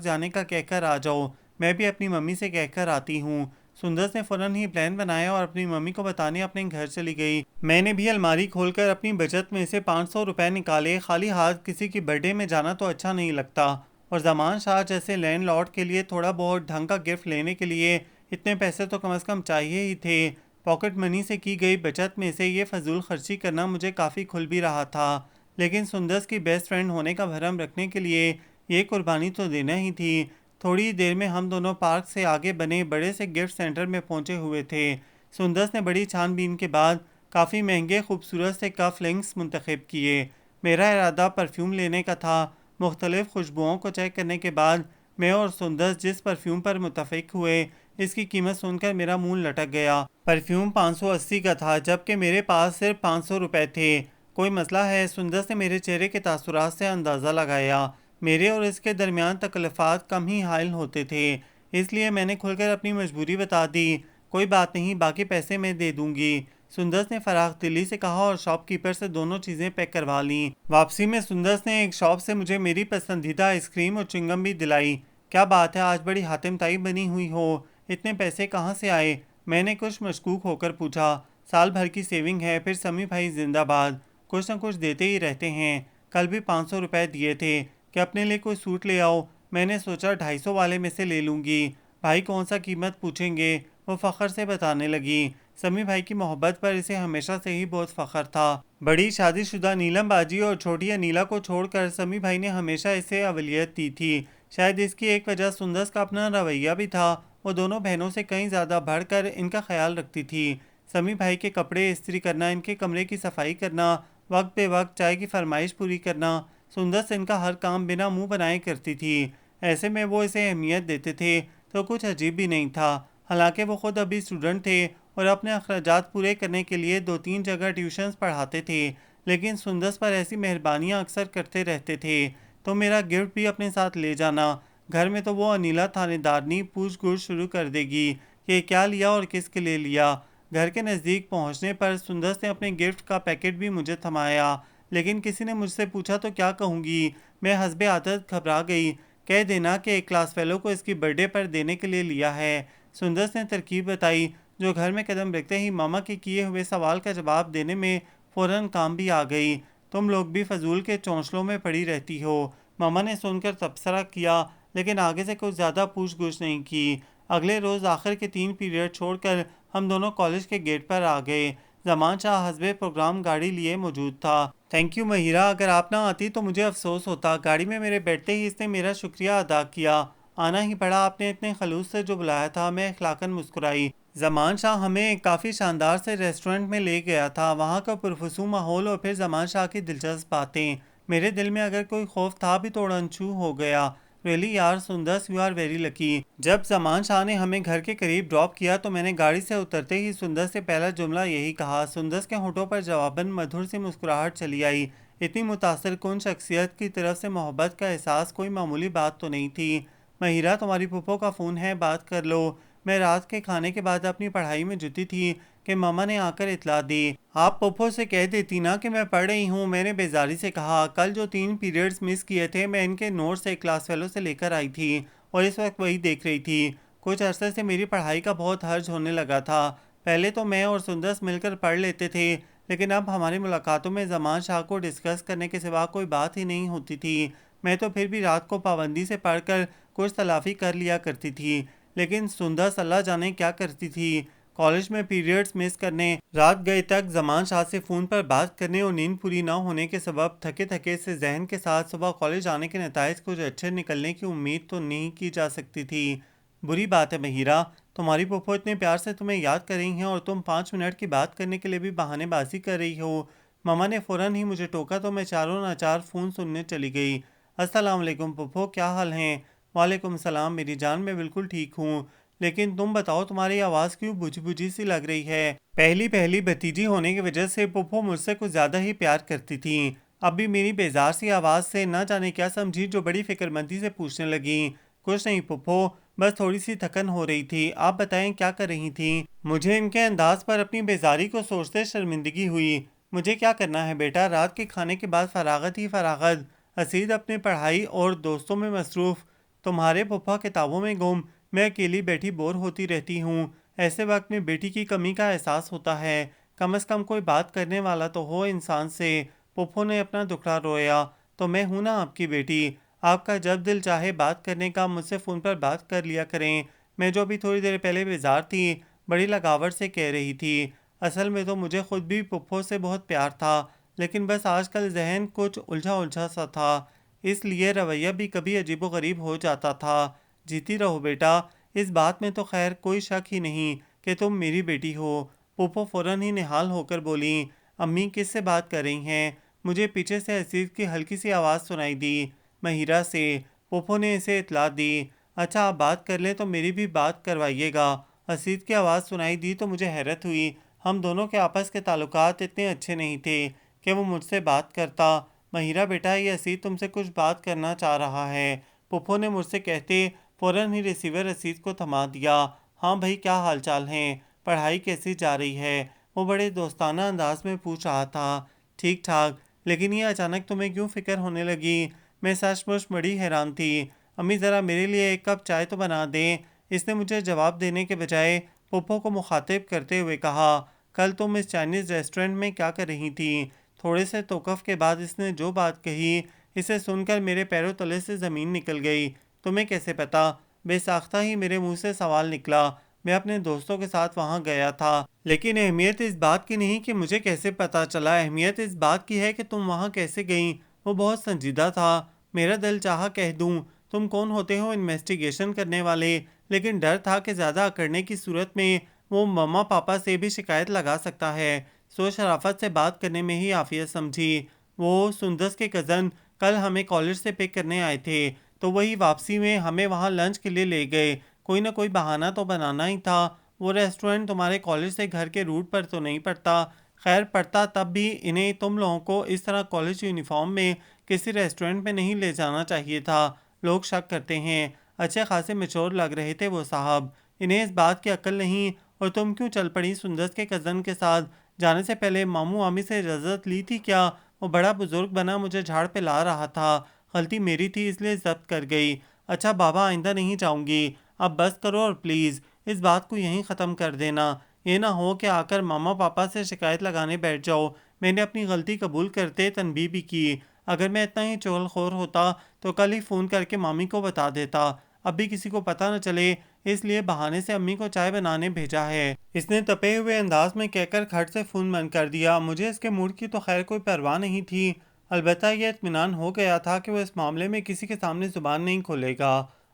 जाने का कहकर आ जाओ। मैं भी अपनी मम्मी से कहकर आती हूँ। सुंदस ने फौरन ही प्लान बनाया और अपनी मम्मी को बताने अपने घर चली गई। मैंने भी अलमारी खोलकर अपनी बचत में से 500 रुपए निकाले। खाली हाथ किसी की बर्थडे में जाना तो अच्छा नहीं लगता, और जमान शाह जैसे लैंडलॉर्ड के लिए थोड़ा बहुत ढंग का गिफ्ट लेने के लिए इतने पैसे तो कम से कम चाहिए ही थे। पॉकेट मनी से की गई बचत में से ये फजूल खर्ची करना मुझे काफ़ी खुल भी रहा था, लेकिन सुंदस की बेस्ट फ्रेंड होने का भरम रखने के लिए ये कुर्बानी तो देना ही थी। थोड़ी ही देर में हम दोनों पार्क से आगे बने बड़े से गिफ्ट सेंटर में पहुंचे हुए थे। सुंदस ने बड़ी छानबीन के बाद काफ़ी महंगे खूबसूरत से कफ लिंक्स मुंतखब किए। मेरा इरादा परफ्यूम लेने का था। मुख्तलिफ खुशबुओं को चेक करने के बाद मैं और सुंदस जिस परफ्यूम पर मुतफिक हुए, इसकी कीमत सुनकर मेरा मुंह लटक गया। परफ्यूम 580 का था, जबकि मेरे पास सिर्फ 500 रुपए थे। कोई मसला है? सुंदस ने मेरे चेहरे के तासुरात से अंदाज़ा लगाया। मेरे और इसके दरमियान तकल्लुफ़ात कम ही हायल होते थे, इसलिए मैंने खुलकर अपनी मजबूरी बता दी। कोई बात नहीं, बाकी पैसे मैं दे दूंगी। सुंदस ने फराख दिली से कहा और शॉपकीपर से दोनों चीज़ें पैक करवा लीं। वापसी में सुंदस ने एक शॉप से मुझे मेरी पसंदीदा आइसक्रीम और चिंगम भी दिलाई। क्या बात है, आज बड़ी हातिम ताई बनी हुई हो। इतने पैसे कहाँ से आए? मैंने कुछ मशकूक होकर पूछा। साल भर की सेविंग है। फिर समी भाई जिंदाबाद, कुछ न कुछ देते ही रहते हैं। कल भी 500 रुपए दिए थे कि अपने लिए कोई सूट ले आओ। मैंने सोचा 250 वाले में से ले लूँगी। भाई कौन सा कीमत पूछेंगे, वो फ़ख्र से बताने लगी। समी भाई की मोहब्बत पर इसे हमेशा से ही बहुत फ़ख्र था। बड़ी शादीशुदा नीलम बाजी और छोटी अनीला को छोड़कर समी भाई ने हमेशा इसे अवलियत दी थी। शायद इसकी एक वजह सुंदस का अपना रवैया भी था। वो दोनों बहनों से कहीं ज़्यादा बढ़कर इनका ख्याल रखती थी। समी भाई के कपड़े इस्त्री करना, इनके कमरे की सफाई करना, वक्त पे वक्त चाय की फरमाइश पूरी करना, सुंदस इनका हर काम बिना मुंह बनाए करती थी। ऐसे में वो इसे अहमियत देते थे तो कुछ अजीब भी नहीं था। हालांकि वो खुद अभी स्टूडेंट थे और अपने अखराजात पूरे करने के लिए 2-3 जगह ट्यूशन्स पढ़ाते थे, लेकिन सुंदस पर ऐसी मेहरबानियाँ अक्सर करते रहते थे। तो मेरा गिफ्ट भी अपने साथ ले जाना। घर में तो वो अनिला थानेदारनी पूछ गुछ शुरू कर देगी कि क्या लिया और किसके लिए लिया। घर के नज़दीक पहुंचने पर सुंदस ने अपने गिफ्ट का पैकेट भी मुझे थमाया, लेकिन किसी ने मुझसे पूछा तो क्या कहूँगी। मैं हस्बे आदत घबरा गई। कह देना कि एक क्लास फेलो को इसकी बर्थडे पर देने के लिए लिया है। सुंदस ने तरकीब बताई जो घर में कदम रखते ही मामा के किए हुए सवाल का जवाब देने में फ़ौरन काम भी आ गई। तुम लोग भी फजूल के चौंसलों में पड़ी रहती हो। मामा ने सुनकर तबसरा किया, लेकिन आगे से कुछ ज़्यादा पूछ गुछ नहीं की। अगले रोज़ आखिर के 3 पीरियड छोड़कर हम दोनों कॉलेज के गेट पर आ गए। जमान शाह हस्बे प्रोग्राम गाड़ी लिए मौजूद था। थैंक यू महिरा, अगर आप ना आती तो मुझे अफसोस होता। गाड़ी में मेरे बैठते ही इसने मेरा शुक्रिया अदा किया। आना ही पड़ा, आपने इतने खलूस से जो बुलाया था। मैं इखलाकन मुस्कुराई। जमान शाह हमें काफ़ी शानदार से रेस्टोरेंट में ले गया था। वहाँ का पुरफुसू माहौल और फिर जमान शाह की दिलचस्प बातें। मेरे दिल में अगर कोई खौफ था भी तो अनछू हो गया। रियली यार Sundas, you are very lucky. जब जमान शाह ने हमें घर के करीब ड्रॉप किया तो मैंने गाड़ी से उतरते ही सुंदस से पहला जुमला यही कहा। सुंदस के होठों पर जवाबन मधुर सी मुस्कुराहट चली आई। इतनी मुतासर कुन शख्सियत की तरफ से मोहब्बत का एहसास कोई मामूली बात तो नहीं थी। महिरा, तुम्हारी फूफो का फ़ोन है, बात कर लो। मैं रात के खाने के बाद अपनी पढ़ाई में जुटी थी कि मामा ने आकर इतला दी। आप पप्पो से कह देती ना कि मैं पढ़ रही हूँ, मैंने बेजारी से कहा। कल जो 3 पीरियड्स मिस किए थे मैं इनके नोट्स एक क्लास फेलो से लेकर आई थी और इस वक्त वही देख रही थी। कुछ अरसे से मेरी पढ़ाई का बहुत हर्ज होने लगा था। पहले तो मैं और सुंदस मिलकर पढ़ लेते थे, लेकिन अब हमारी मुलाकातों में जमान शाह को डिस्कस करने के सिवा कोई बात ही नहीं होती थी। मैं तो फिर भी रात को पाबंदी से पढ़कर कुछ तलाफी कर लिया करती थी, लेकिन सुंदस अल्लाह जाने क्या करती थी। कॉलेज में पीरियड्स मिस करने, रात गए तक जमान शाह से फ़ोन पर बात करने और नींद पूरी ना होने के सबब थके थके से जहन के साथ सुबह कॉलेज आने के नताइज कुछ अच्छे निकलने की उम्मीद तो नहीं की जा सकती थी। बुरी बात है महिरा, तुम्हारी फूफो इतने प्यार से तुम्हें याद कर रही हैं और तुम 5 मिनट की बात करने के लिए भी बहानेबाजी कर रही हो। मामा ने फ़ौरन ही मुझे टोका तो मैं चारों नाचार फ़ोन सुनने चली गई। अस्सलाम वालेकुम फूफो, क्या हाल हैं? वालेकुम सलाम मेरी जान, मैं बिल्कुल ठीक हूँ। लेकिन तुम बताओ, तुम्हारी आवाज़ क्यों बुझी बुझी सी लग रही है? पहली पहली भतीजी होने की वजह से फूफो मुझसे कुछ ज़्यादा ही प्यार करती थी। अब भी मेरी बेजार सी आवाज़ से ना जाने क्या समझी जो बड़ी फिक्रमंदी से पूछने लगी। कुछ नहीं फूफो, बस थोड़ी सी थकन हो रही थी। आप बताएं क्या कर रही थी? मुझे इनके अंदाज पर अपनी बेजारी को सोचते शर्मिंदगी हुई। मुझे क्या करना है बेटा, रात के खाने के बाद फरागत ही फरागत। असीद अपनी पढ़ाई और दोस्तों में मसरूफ़, तुम्हारे पप्पा किताबों में गुम। मैं अकेली बैठी बोर होती रहती हूँ। ऐसे वक्त में बेटी की कमी का एहसास होता है। कम से कम कोई बात करने वाला तो हो इंसान से। पप्पो ने अपना दुखड़ा रोया। तो मैं हूं ना आपकी बेटी। आपका जब दिल चाहे बात करने का मुझसे फ़ोन पर बात कर लिया करें। मैं जो अभी थोड़ी देर पहले बेजार थी, बड़ी लगावट से कह रही थी। असल में तो मुझे खुद भी पप्पो से बहुत प्यार था, लेकिन बस आजकल जहन कुछ उलझा उलझा सा था, इसलिए रवैया भी कभी अजीबोगरीब हो जाता था। जीती रहो बेटा, इस बात में तो खैर कोई शक ही नहीं कि तुम मेरी बेटी हो। पोपो फ़ौरन ही निहाल होकर बोली। अम्मी किससे बात कर रही हैं? मुझे पीछे से हसीब की हल्की सी आवाज़ सुनाई दी। महिरा से। पोपो ने इसे इतला दी। अच्छा आप बात कर लें तो मेरी भी बात करवाइएगा। हसीब की आवाज़ सुनाई दी तो मुझे हैरत हुई। हम दोनों के आपस के ताल्लुकात इतने अच्छे नहीं थे कि वो मुझसे बात करता। महिरा बेटा, ये हसीब तुमसे कुछ बात करना चाह रहा है। पुप्पो ने मुझसे कहते फ़ौरन ही रिसीवर रसीद को थमा दिया। हाँ भाई, क्या हाल चाल हैं? पढ़ाई कैसी जा रही है? वो बड़े दोस्ताना अंदाज में पूछ रहा था। ठीक ठाक, लेकिन ये अचानक तुम्हें क्यों फ़िक्र होने लगी? मैं सचमुच बड़ी हैरान थी। अम्मी ज़रा मेरे लिए एक कप चाय तो बना दें। इसने मुझे जवाब देने के बजाय पुप्पो को मुखातिब करते हुए कहा। कल तुम इस चाइनीज़ रेस्टोरेंट में क्या कर रही थी? थोड़े से तोक़ुफ़ के बाद इसने जो बात कही, इसे सुनकर मेरे पैरों तले से ज़मीन निकल गई। तुम्हें कैसे पता? बेसाख्ता ही मेरे मुंह से सवाल निकला। मैं अपने दोस्तों के साथ वहां गया था, लेकिन अहमियत इस बात की नहीं कि मुझे कैसे पता चला, अहमियत इस बात की है कि तुम वहां कैसे गईं। वो बहुत संजीदा था। मेरा दिल चाहा कह दूं, तुम कौन होते हो इन्वेस्टिगेशन करने वाले, लेकिन डर था कि ज़्यादा अकड़ने की सूरत में वो मम्मा पापा से भी शिकायत लगा सकता है। सो शराफत से बात करने में ही आफियत समझी। वो सुंदस के कज़न कल हमें कॉलेज से पिक करने आए थे, तो वही वापसी में हमें वहाँ लंच के लिए ले गए। कोई ना कोई बहाना तो बनाना ही था। वो रेस्टोरेंट तुम्हारे कॉलेज से घर के रूट पर तो नहीं पड़ता। खैर पड़ता तब भी इन्हें तुम लोगों को इस तरह कॉलेज यूनिफॉर्म में किसी रेस्टोरेंट में नहीं ले जाना चाहिए था। लोग शक करते हैं। अच्छे खासे मैच्योर लग रहे थे वो साहब। इन्हें इस बात की अक्ल नहीं। और तुम क्यों चल पड़ी सुंदस के कज़न के साथ? जाने से पहले मामू मामी से इजाज़त ली थी क्या? वो बड़ा बुजुर्ग बना मुझे झाड़ पे ला रहा था। गलती मेरी थी इसलिए जब्त कर गई। अच्छा बाबा, आइंदा नहीं जाऊंगी। अब बस करो और प्लीज़ इस बात को यहीं ख़त्म कर देना। ये ना हो कि आकर मामा पापा से शिकायत लगाने बैठ जाओ। मैंने अपनी गलती कबूल करते तनबीह भी की। अगर मैं इतना ही चुगलखोर होता तो कल ही फ़ोन करके मामी को बता देता। अब भी किसी को पता न चले, इसलिए बहाने से अम्मी को चाय बनाने भेजा है। इसने तपे हुए अंदाज में कहकर खट से फ़ोन बंद कर दिया। मुझे इसके मूड की तो खैर कोई परवाह नहीं थी। अलबत्ता यह इत्मीनान हो गया था कि वह इस मामले में किसी के सामने ज़ुबान नहीं खोलेगा।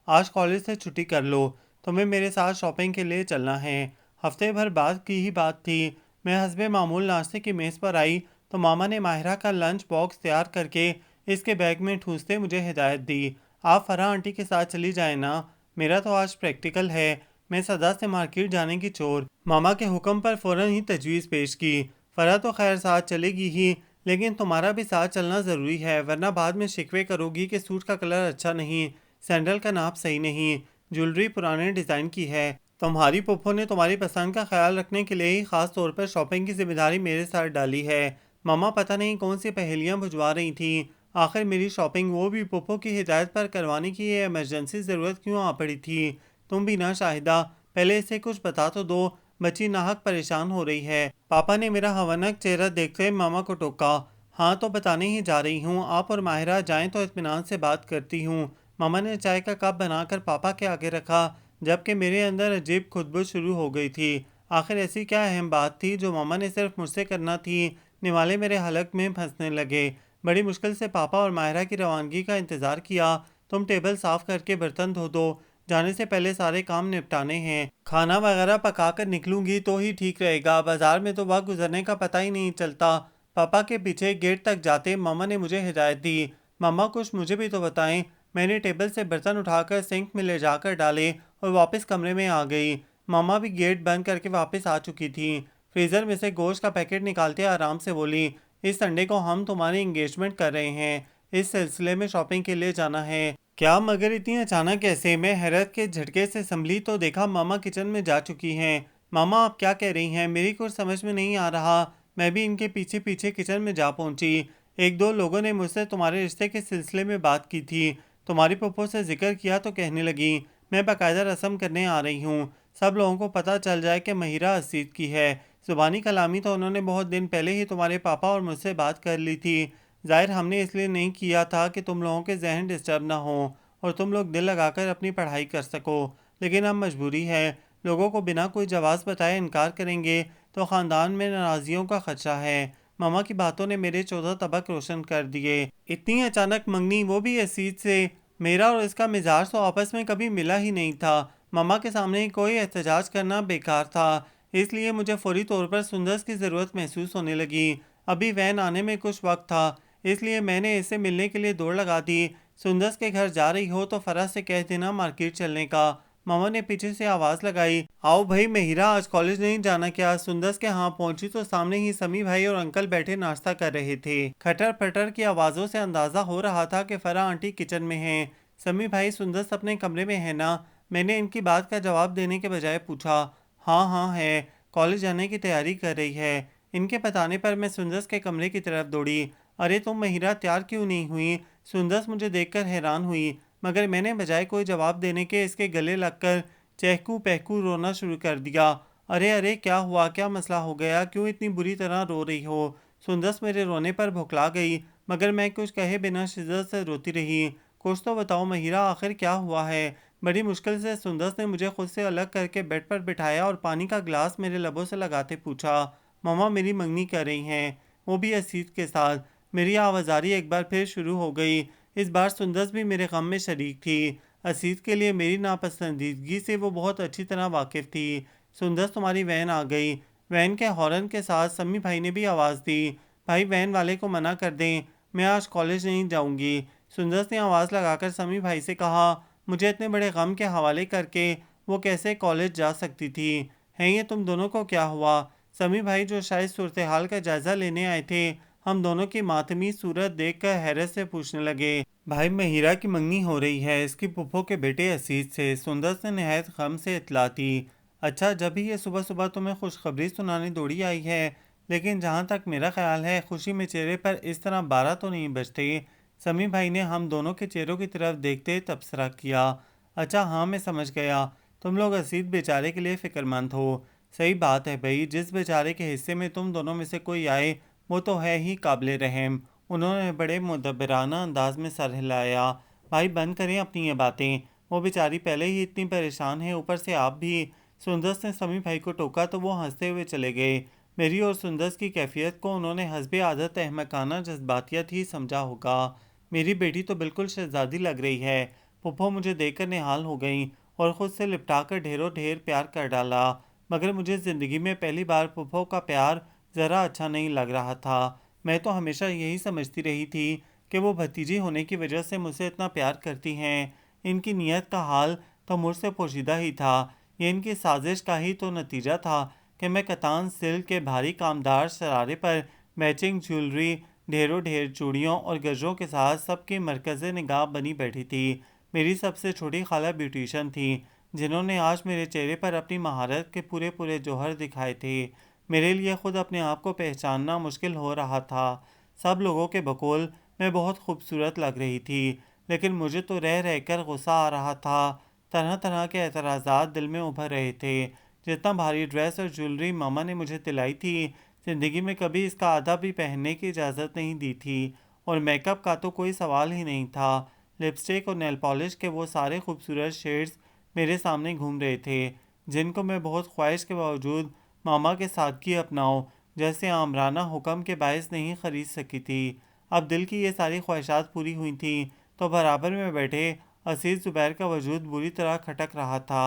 आज कॉलेज से छुट्टी कर लो, तुम्हें मेरे साथ शॉपिंग के लिए चलना है। हफ्ते भर बाद की ही बात थी। मैं हस्बे मामूल नाश्ते की मेज़ पर आई तो मामा ने माहिरा का लंच बॉक्स तैयार करके इसके बैग में ठूंसते मुझे हिदायत दी। आप फराह आंटी के साथ चली जाए ना, मेरा तो आज प्रैक्टिकल है। मैं सदा से मार्केट जाने की चोर। मामा के हुक्म पर फ़ौरन ही तजवीज़ पेश की। फ़रा तो खैर साथ चलेगी ही, लेकिन तुम्हारा भी साथ चलना ज़रूरी है, वरना बाद में शिकवे करोगी कि सूट का कलर अच्छा नहीं, सैंडल का नाप सही नहीं, ज्वेलरी पुराने डिज़ाइन की है। तुम्हारी पुप्पो ने तुम्हारी पसंद का ख्याल रखने के लिए ही खास तौर पर शॉपिंग की जिम्मेदारी मेरे साथ डाली है। मम्मा पता नहीं कौन सी पहेलियां बुझवा रही थी। आखिर मेरी शॉपिंग वो भी पुप्पो की हिदायत पर करवाने की ये इमरजेंसी ज़रूरत क्यों आ पड़ी थी? तुम भी ना शाहिदा, पहले इसे कुछ बता तो दो। बच्ची नाहक परेशान हो रही है। पापा ने मेरा हवनक चेहरा देखते मामा को टोका। हाँ तो बताने ही जा रही हूँ, आप और माहिरा जाएं तो इत्मीनान से बात करती हूँ। मामा ने चाय का कप बनाकर पापा के आगे रखा, जबकि मेरे अंदर अजीब खुदबुद शुरू हो गई थी। आखिर ऐसी क्या अहम बात थी जो मामा ने सिर्फ मुझसे करना थी? निवाले मेरे हलक में फंसने लगे। बड़ी मुश्किल से पापा और माहिरा की रवानगी का इंतज़ार किया। तुम टेबल साफ करके बर्तन धो दो, जाने से पहले सारे काम निपटाने हैं। खाना वगैरह पका कर निकलूंगी तो ही ठीक रहेगा, बाजार में तो वक्त गुजरने का पता ही नहीं चलता। पापा के पीछे गेट तक जाते मामा ने मुझे हिदायत दी। मामा कुछ मुझे भी तो बताएं। मैंने टेबल से बर्तन उठाकर सिंक में ले जाकर डाले और वापस कमरे में आ गई। मामा भी गेट बंद करके वापस आ चुकी थी। फ्रीज़र में से गोश्त का पैकेट निकालते आराम से बोली, इस संडे को हम तुम्हारी एंगेजमेंट कर रहे हैं, इस सिलसिले में शॉपिंग के लिए जाना है। क्या मगर इतनी अचानक कैसे? मैं हैरत के झटके से संभली तो देखा मामा किचन में जा चुकी हैं। मामा आप क्या कह रही हैं? मेरी कुछ समझ में नहीं आ रहा। मैं भी इनके पीछे पीछे किचन में जा पहुंची। एक दो लोगों ने मुझसे तुम्हारे रिश्ते के सिलसिले में बात की थी। तुम्हारी पप्पो से जिक्र किया तो कहने लगी मैं बाकायदा रस्म करने आ रही हूँ, सब लोगों को पता चल जाए कि महिरा असीद की है। ज़ुबानी कलामी तो उन्होंने बहुत दिन पहले ही तुम्हारे पापा और मुझसे बात कर ली थी। ज़ाहिर हमने इसलिए नहीं किया था कि तुम लोगों के जहन डिस्टर्ब ना हो और तुम लोग दिल लगाकर अपनी पढ़ाई कर सको, लेकिन अब मजबूरी है। लोगों को बिना कोई जवाब बताए इनकार करेंगे तो ख़ानदान में नाराज़ियों का खदशा है। मामा की बातों ने मेरे 14 तबक रोशन कर दिए। इतनी अचानक मंगनी, वो भी असीद से? मेरा और इसका मिजाज तो आपस में कभी मिला ही नहीं था। मामा के सामने कोई एहतजाज करना बेकार था, इसलिए मुझे फौरी तौर पर सुंदर की ज़रूरत महसूस होने लगी। अभी वैन आने में कुछ वक्त था, इसलिए मैंने इससे मिलने के लिए दौड़ लगा दी। सुंदर के घर जा रही हो तो फराज से कह देना मार्केट चलने का। मामा ने पीछे से आवाज़ लगाई, आओ भाई महिरा, आज कॉलेज नहीं जाना क्या? सुंदर के यहाँ पहुंची तो सामने ही समी भाई और अंकल बैठे नाश्ता कर रहे थे। खटर फटर की आवाज़ों से अंदाज़ा हो रहा था कि फरा आंटी किचन में हैं। समी भाई, सुंदर अपने कमरे में है ना? मैंने इनकी बात का जवाब देने के बजाय पूछा। हाँ हाँ है, कॉलेज जाने की तैयारी कर रही है। इनके बताने पर मैं सुंदर के कमरे की तरफ दौड़ी। अरे तुम महिरा तैयार क्यों नहीं हुई? सुंदर मुझे देखकर हैरान हुई, मगर मैंने बजाय कोई जवाब देने के इसके गले लगकर चहकू पहकू रोना शुरू कर दिया। अरे अरे क्या हुआ? क्या मसला हो गया? क्यों इतनी बुरी तरह रो रही हो? सुंदर मेरे रोने पर भुखला गई, मगर मैं कुछ कहे बिना शिद्दत से रोती रही। कुछ तो बताओ महिरा, आखिर क्या हुआ है? बड़ी मुश्किल से सुंदर ने मुझे खुद से अलग करके बेड पर बिठाया और पानी का गिलास मेरे लबों से लगाते पूछा, मम्मा मेरी मंगनी कर रही हैं, वो भी असीद के साथ। मेरी आवाजारी एक बार फिर शुरू हो गई। इस बार सुंदर भी मेरे गम में शरीक थी। असीस के लिए मेरी नापसंदीदगी से वो बहुत अच्छी तरह वाकिफ थी। सुंदर तुम्हारी वैन आ गई। वैन के हॉर्न के साथ समी भाई ने भी आवाज़ दी, भाई वैन वाले को मना कर दें, मैं आज कॉलेज नहीं जाऊंगी। सुंदर ने आवाज़ लगाकर समी भाई से कहा, मुझे इतने बड़े गम के हवाले करके वो कैसे कॉलेज जा सकती थी? हैं ये तुम दोनों को क्या हुआ? समी भाई, जो शायद सूरत हाल का जायज़ा लेने आए थे, हम दोनों की मातमी सूरत देखकर हैरत से पूछने लगे, भाई महिरा की मंगनी हो रही है इसकी पुप्पो के बेटे असीद से। सुंदर ने नहायत गम से इतला दी। अच्छा, जब भी ये सुबह सुबह तुम्हें खुशखबरी सुनाने दौड़ी आई है, लेकिन जहाँ तक मेरा ख्याल है खुशी में चेहरे पर इस तरह 12 तो नहीं बजते। समी भाई ने हम दोनों के चेहरों की तरफ देखते तबसरा किया। अच्छा हाँ, मैं समझ गया, तुम लोग असीद बेचारे के लिए फ़िक्रमंद हो। सही बात है भाई, जिस बेचारे के हिस्से में तुम दोनों में से कोई आए वो तो है ही काबिल रहम। उन्होंने बड़े मुदब्बराना अंदाज में सर हिलाया। भाई बंद करें अपनी ये बातें, वो बेचारी पहले ही इतनी परेशान है, ऊपर से आप भी। सुंदर ने समी भाई को टोका तो वो हंसते हुए चले गए। मेरी और सुंदर की कैफियत को उन्होंने हस्बे आदत अहमकाना जज्बातियत ही समझा होगा। मेरी बेटी तो बिल्कुल शहजादी लग रही है। पुप्पो मुझे देखकर निहाल हो गई और ख़ुद से लिपटाकर ढेरों ढेर प्यार कर डाला, मगर मुझे ज़िंदगी में पहली बार पुप्पो का प्यार ज़रा अच्छा नहीं लग रहा था। मैं तो हमेशा यही समझती रही थी कि वो भतीजी होने की वजह से मुझसे इतना प्यार करती हैं। इनकी नीयत का हाल तो मुझसे पोशीदा ही था। ये इनकी साजिश का ही तो नतीजा था कि मैं कतान सिल्क के भारी कामदार शरारे पर मैचिंग ज्वेलरी, ढेरों ढेर चूड़ियों और गजरों के साथ सबकी मरकज़ निगाह बनी बैठी थी। मेरी सबसे छोटी खाला ब्यूटिशन थी। जिन्होंने आज मेरे चेहरे पर अपनी महारत के पूरे पूरे जौहर दिखाए थे। मेरे लिए खुद अपने आप को पहचानना मुश्किल हो रहा था। सब लोगों के बकौल मैं बहुत खूबसूरत लग रही थी, लेकिन मुझे तो रह रह कर गुस्सा आ रहा था। तरह तरह के एतराज़ात दिल में उभर रहे थे। जितना भारी ड्रेस और ज्वेलरी मामा ने मुझे दिलाई थी, ज़िंदगी में कभी इसका आधा भी पहनने की इजाज़त नहीं दी थी। और मेकअप का तो कोई सवाल ही नहीं था। लिपस्टिक और नेल पॉलिश के वो सारे खूबसूरत शेड्स मेरे सामने घूम रहे थे, जिनको मैं बहुत ख्वाहिश के बावजूद मामा के सादगी अपनाऊं जैसे आमराना हुक्म के बायस नहीं खरीद सकी थी। अब दिल की ये सारी ख्वाहिशात पूरी हुई थी तो बराबर में बैठे असीस जुबैर का वजूद बुरी तरह खटक रहा था।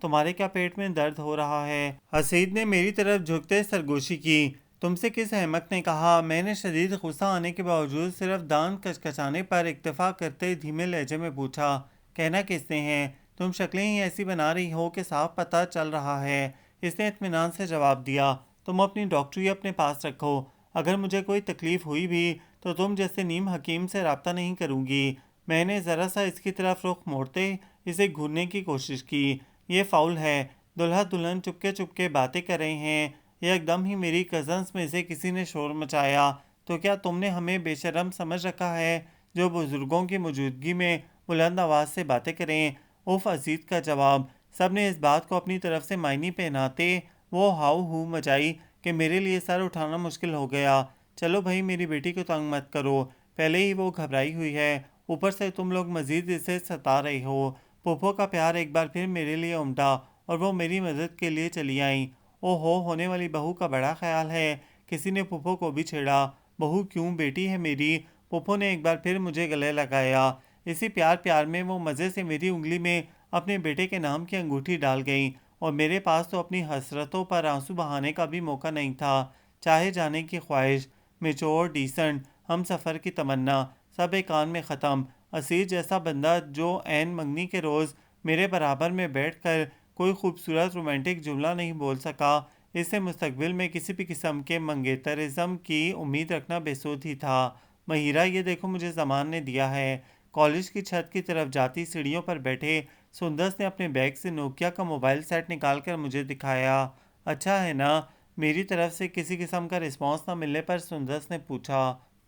तुम्हारे क्या पेट में दर्द हो रहा है? हसीद ने मेरी तरफ झुकते सरगोशी की। तुमसे किस अहमक ने कहा? मैंने शदीद गुस्सा आने के बावजूद सिर्फ दांत कचकचाने पर इक्तफा करते धीमे लहजे में पूछा, कहना किसने है? तुम शक्लें ही ऐसी बना रही हो कि साफ पता चल रहा है। इसने इत्मीनान से जवाब दिया, तुम अपनी डॉक्टरी अपने पास रखो। अगर मुझे कोई तकलीफ हुई भी तो तुम जैसे नीम हकीम से रब्ता नहीं करूंगी। मैंने ज़रा सा इसकी तरफ रुख मोड़ते इसे घूरने की कोशिश की। ये फाउल है। दुल्हा दुल्हन चुपके चुपके बातें कर रहे हैं। यह एकदम ही मेरी कज़न्स में से किसी ने शोर मचाया। तो क्या तुमने हमें बेशरम समझ रखा है जो बुजुर्गों की मौजूदगी में बुलंद आवाज़ से बातें करें? उफ, अजीत का जवाब। सब ने इस बात को अपनी तरफ से मायने पहनाते वो हाउ हू मचाई कि मेरे लिए सर उठाना मुश्किल हो गया। चलो भाई, मेरी बेटी को तंग मत करो। पहले ही वो घबराई हुई है, ऊपर से तुम लोग मजीद इसे सता रहे हो। पोपो का प्यार एक बार फिर मेरे लिए उमड़ा और वो मेरी मदद के लिए चली आई। ओहो, होने वाली बहू का बड़ा ख्याल है। किसी ने पुप्पो को भी छेड़ा। बहू क्यों, बेटी है मेरी। पुप्पो ने एक बार फिर मुझे गले लगाया। इसी प्यार प्यार में वो मज़े से मेरी उंगली में अपने बेटे के नाम की अंगूठी डाल गई और मेरे पास तो अपनी हसरतों पर आंसू बहाने का भी मौका नहीं था। चाहे जाने की ख्वाहिश, मेच्योर, डिसेंट, हम सफ़र की तमन्ना, सब एक कान में ख़त्म। असीर जैसा बंदा जो ऐन मंगनी के रोज़ मेरे बराबर में बैठकर कोई खूबसूरत रोमांटिक जुमला नहीं बोल सका, इससे मुस्तकबिल में किसी भी किस्म के मंगेतरिज्म की उम्मीद रखना बेसुध ही था। महिरा, ये देखो मुझे ज़मान ने दिया है। कॉलेज की छत की तरफ जाती सीढ़ियों पर बैठे सुंदस ने अपने बैग से नोकिया का मोबाइल सेट निकाल कर मुझे दिखाया। अच्छा है ना? मेरी तरफ से किसी किस्म का रिस्पॉन्स न मिलने पर सुंदस ने पूछा।